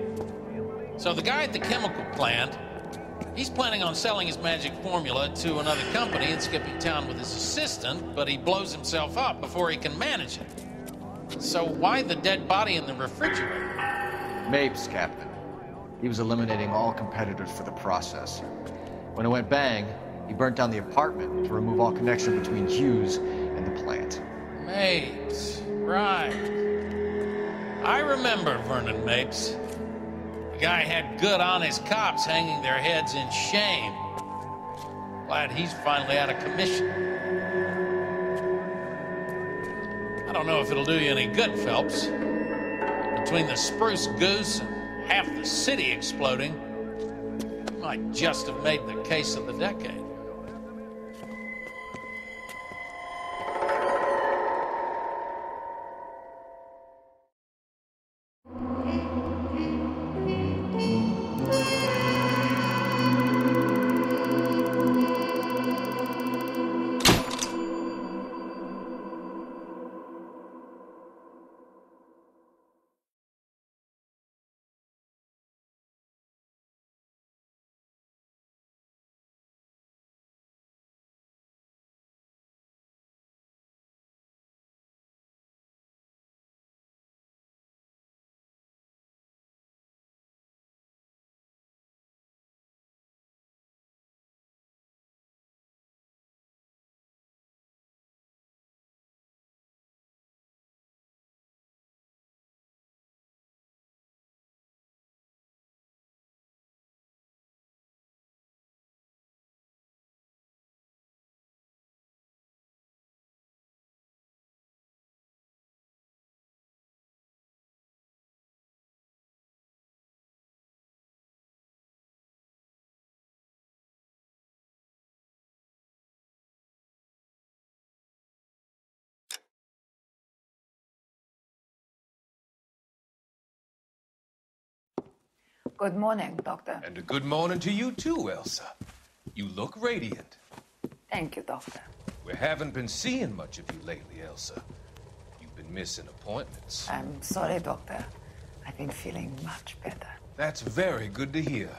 So the guy at the chemical plant, he's planning on selling his magic formula to another company and skipping town with his assistant, but he blows himself up before he can manage it. So why the dead body in the refrigerator? Mapes, Captain. He was eliminating all competitors for the process. When it went bang, he burnt down the apartment to remove all connection between Hughes and the plant. Mapes, right. I remember Vernon Mapes. The guy had good, honest cops hanging their heads in shame. Glad he's finally out of commission. I don't know if it'll do you any good, Phelps. Between the spruce goose and half the city exploding, you might just have made the case of the decade. Good morning, Doctor. And a good morning to you too, Elsa. You look radiant. Thank you, Doctor. We haven't been seeing much of you lately, Elsa. You've been missing appointments. I'm sorry, Doctor. I've been feeling much better. That's very good to hear.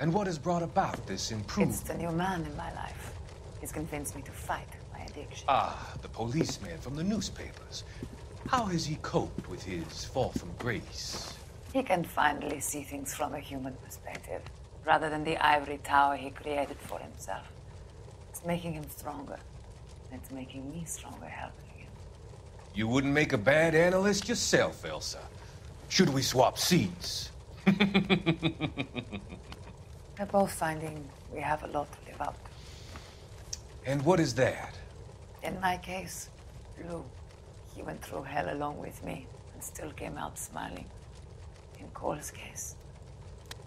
And what has brought about this improvement? It's the new man in my life. He's convinced me to fight my addiction. Ah, the policeman from the newspapers. How has he coped with his fall from grace? He can finally see things from a human perspective, rather than the ivory tower he created for himself. It's making him stronger. It's making me stronger helping him. You wouldn't make a bad analyst yourself, Elsa. Should we swap seats? We're both finding we have a lot to live up to. And what is that? In my case, Lou. He went through hell along with me and still came out smiling. In Cole's case,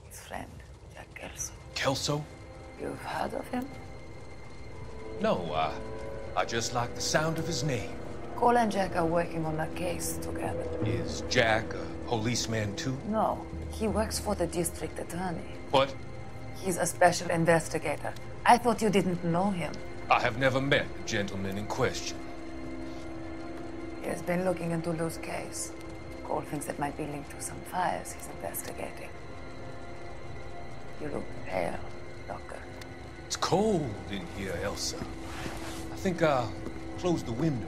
his friend, Jack Kelso. Kelso? You've heard of him? No, I just like the sound of his name. Cole and Jack are working on a case together. Is Jack a policeman too? No, he works for the district attorney. What? He's a special investigator. I thought you didn't know him. I have never met the gentleman in question. He has been looking into Lou's case. Cole thinks it might be linked to some fires he's investigating. You look pale, Doctor. It's cold in here, Elsa. I think I'll close the window.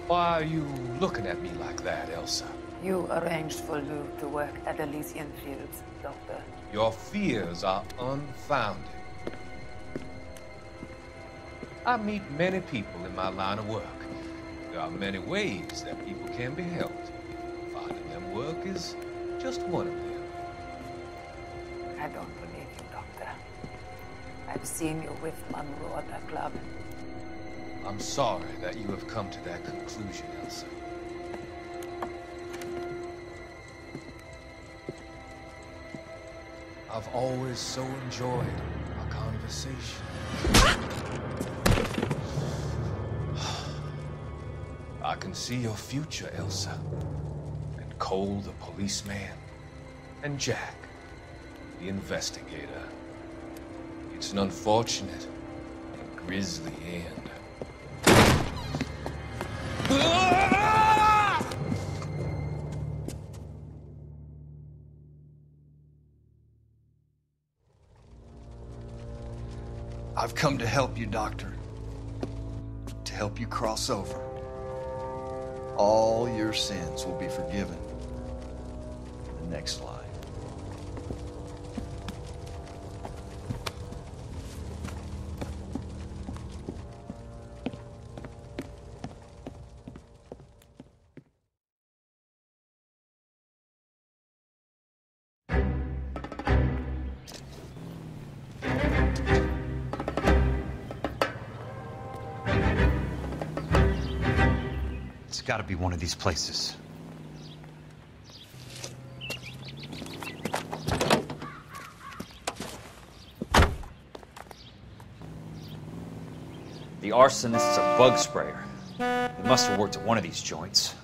Why are you looking at me like that, Elsa? You arranged for Lou to work at Elysian Fields, Doctor. Your fears are unfounded. I meet many people in my line of work. There are many ways that people can be helped. Finding them work is just one of them. I don't believe you, Doctor. I've seen you with Monroe at the club. I'm sorry that you have come to that conclusion, Elsa. I've always so enjoyed our conversation. I can see your future, Elsa. And Cole, the policeman. And Jack, the investigator. It's an unfortunate and grisly end. I've come to help you, Doctor. To help you cross over. All your sins will be forgiven. The next line. It's got to be one of these places. The arsonist's a bug sprayer. It must have worked at one of these joints.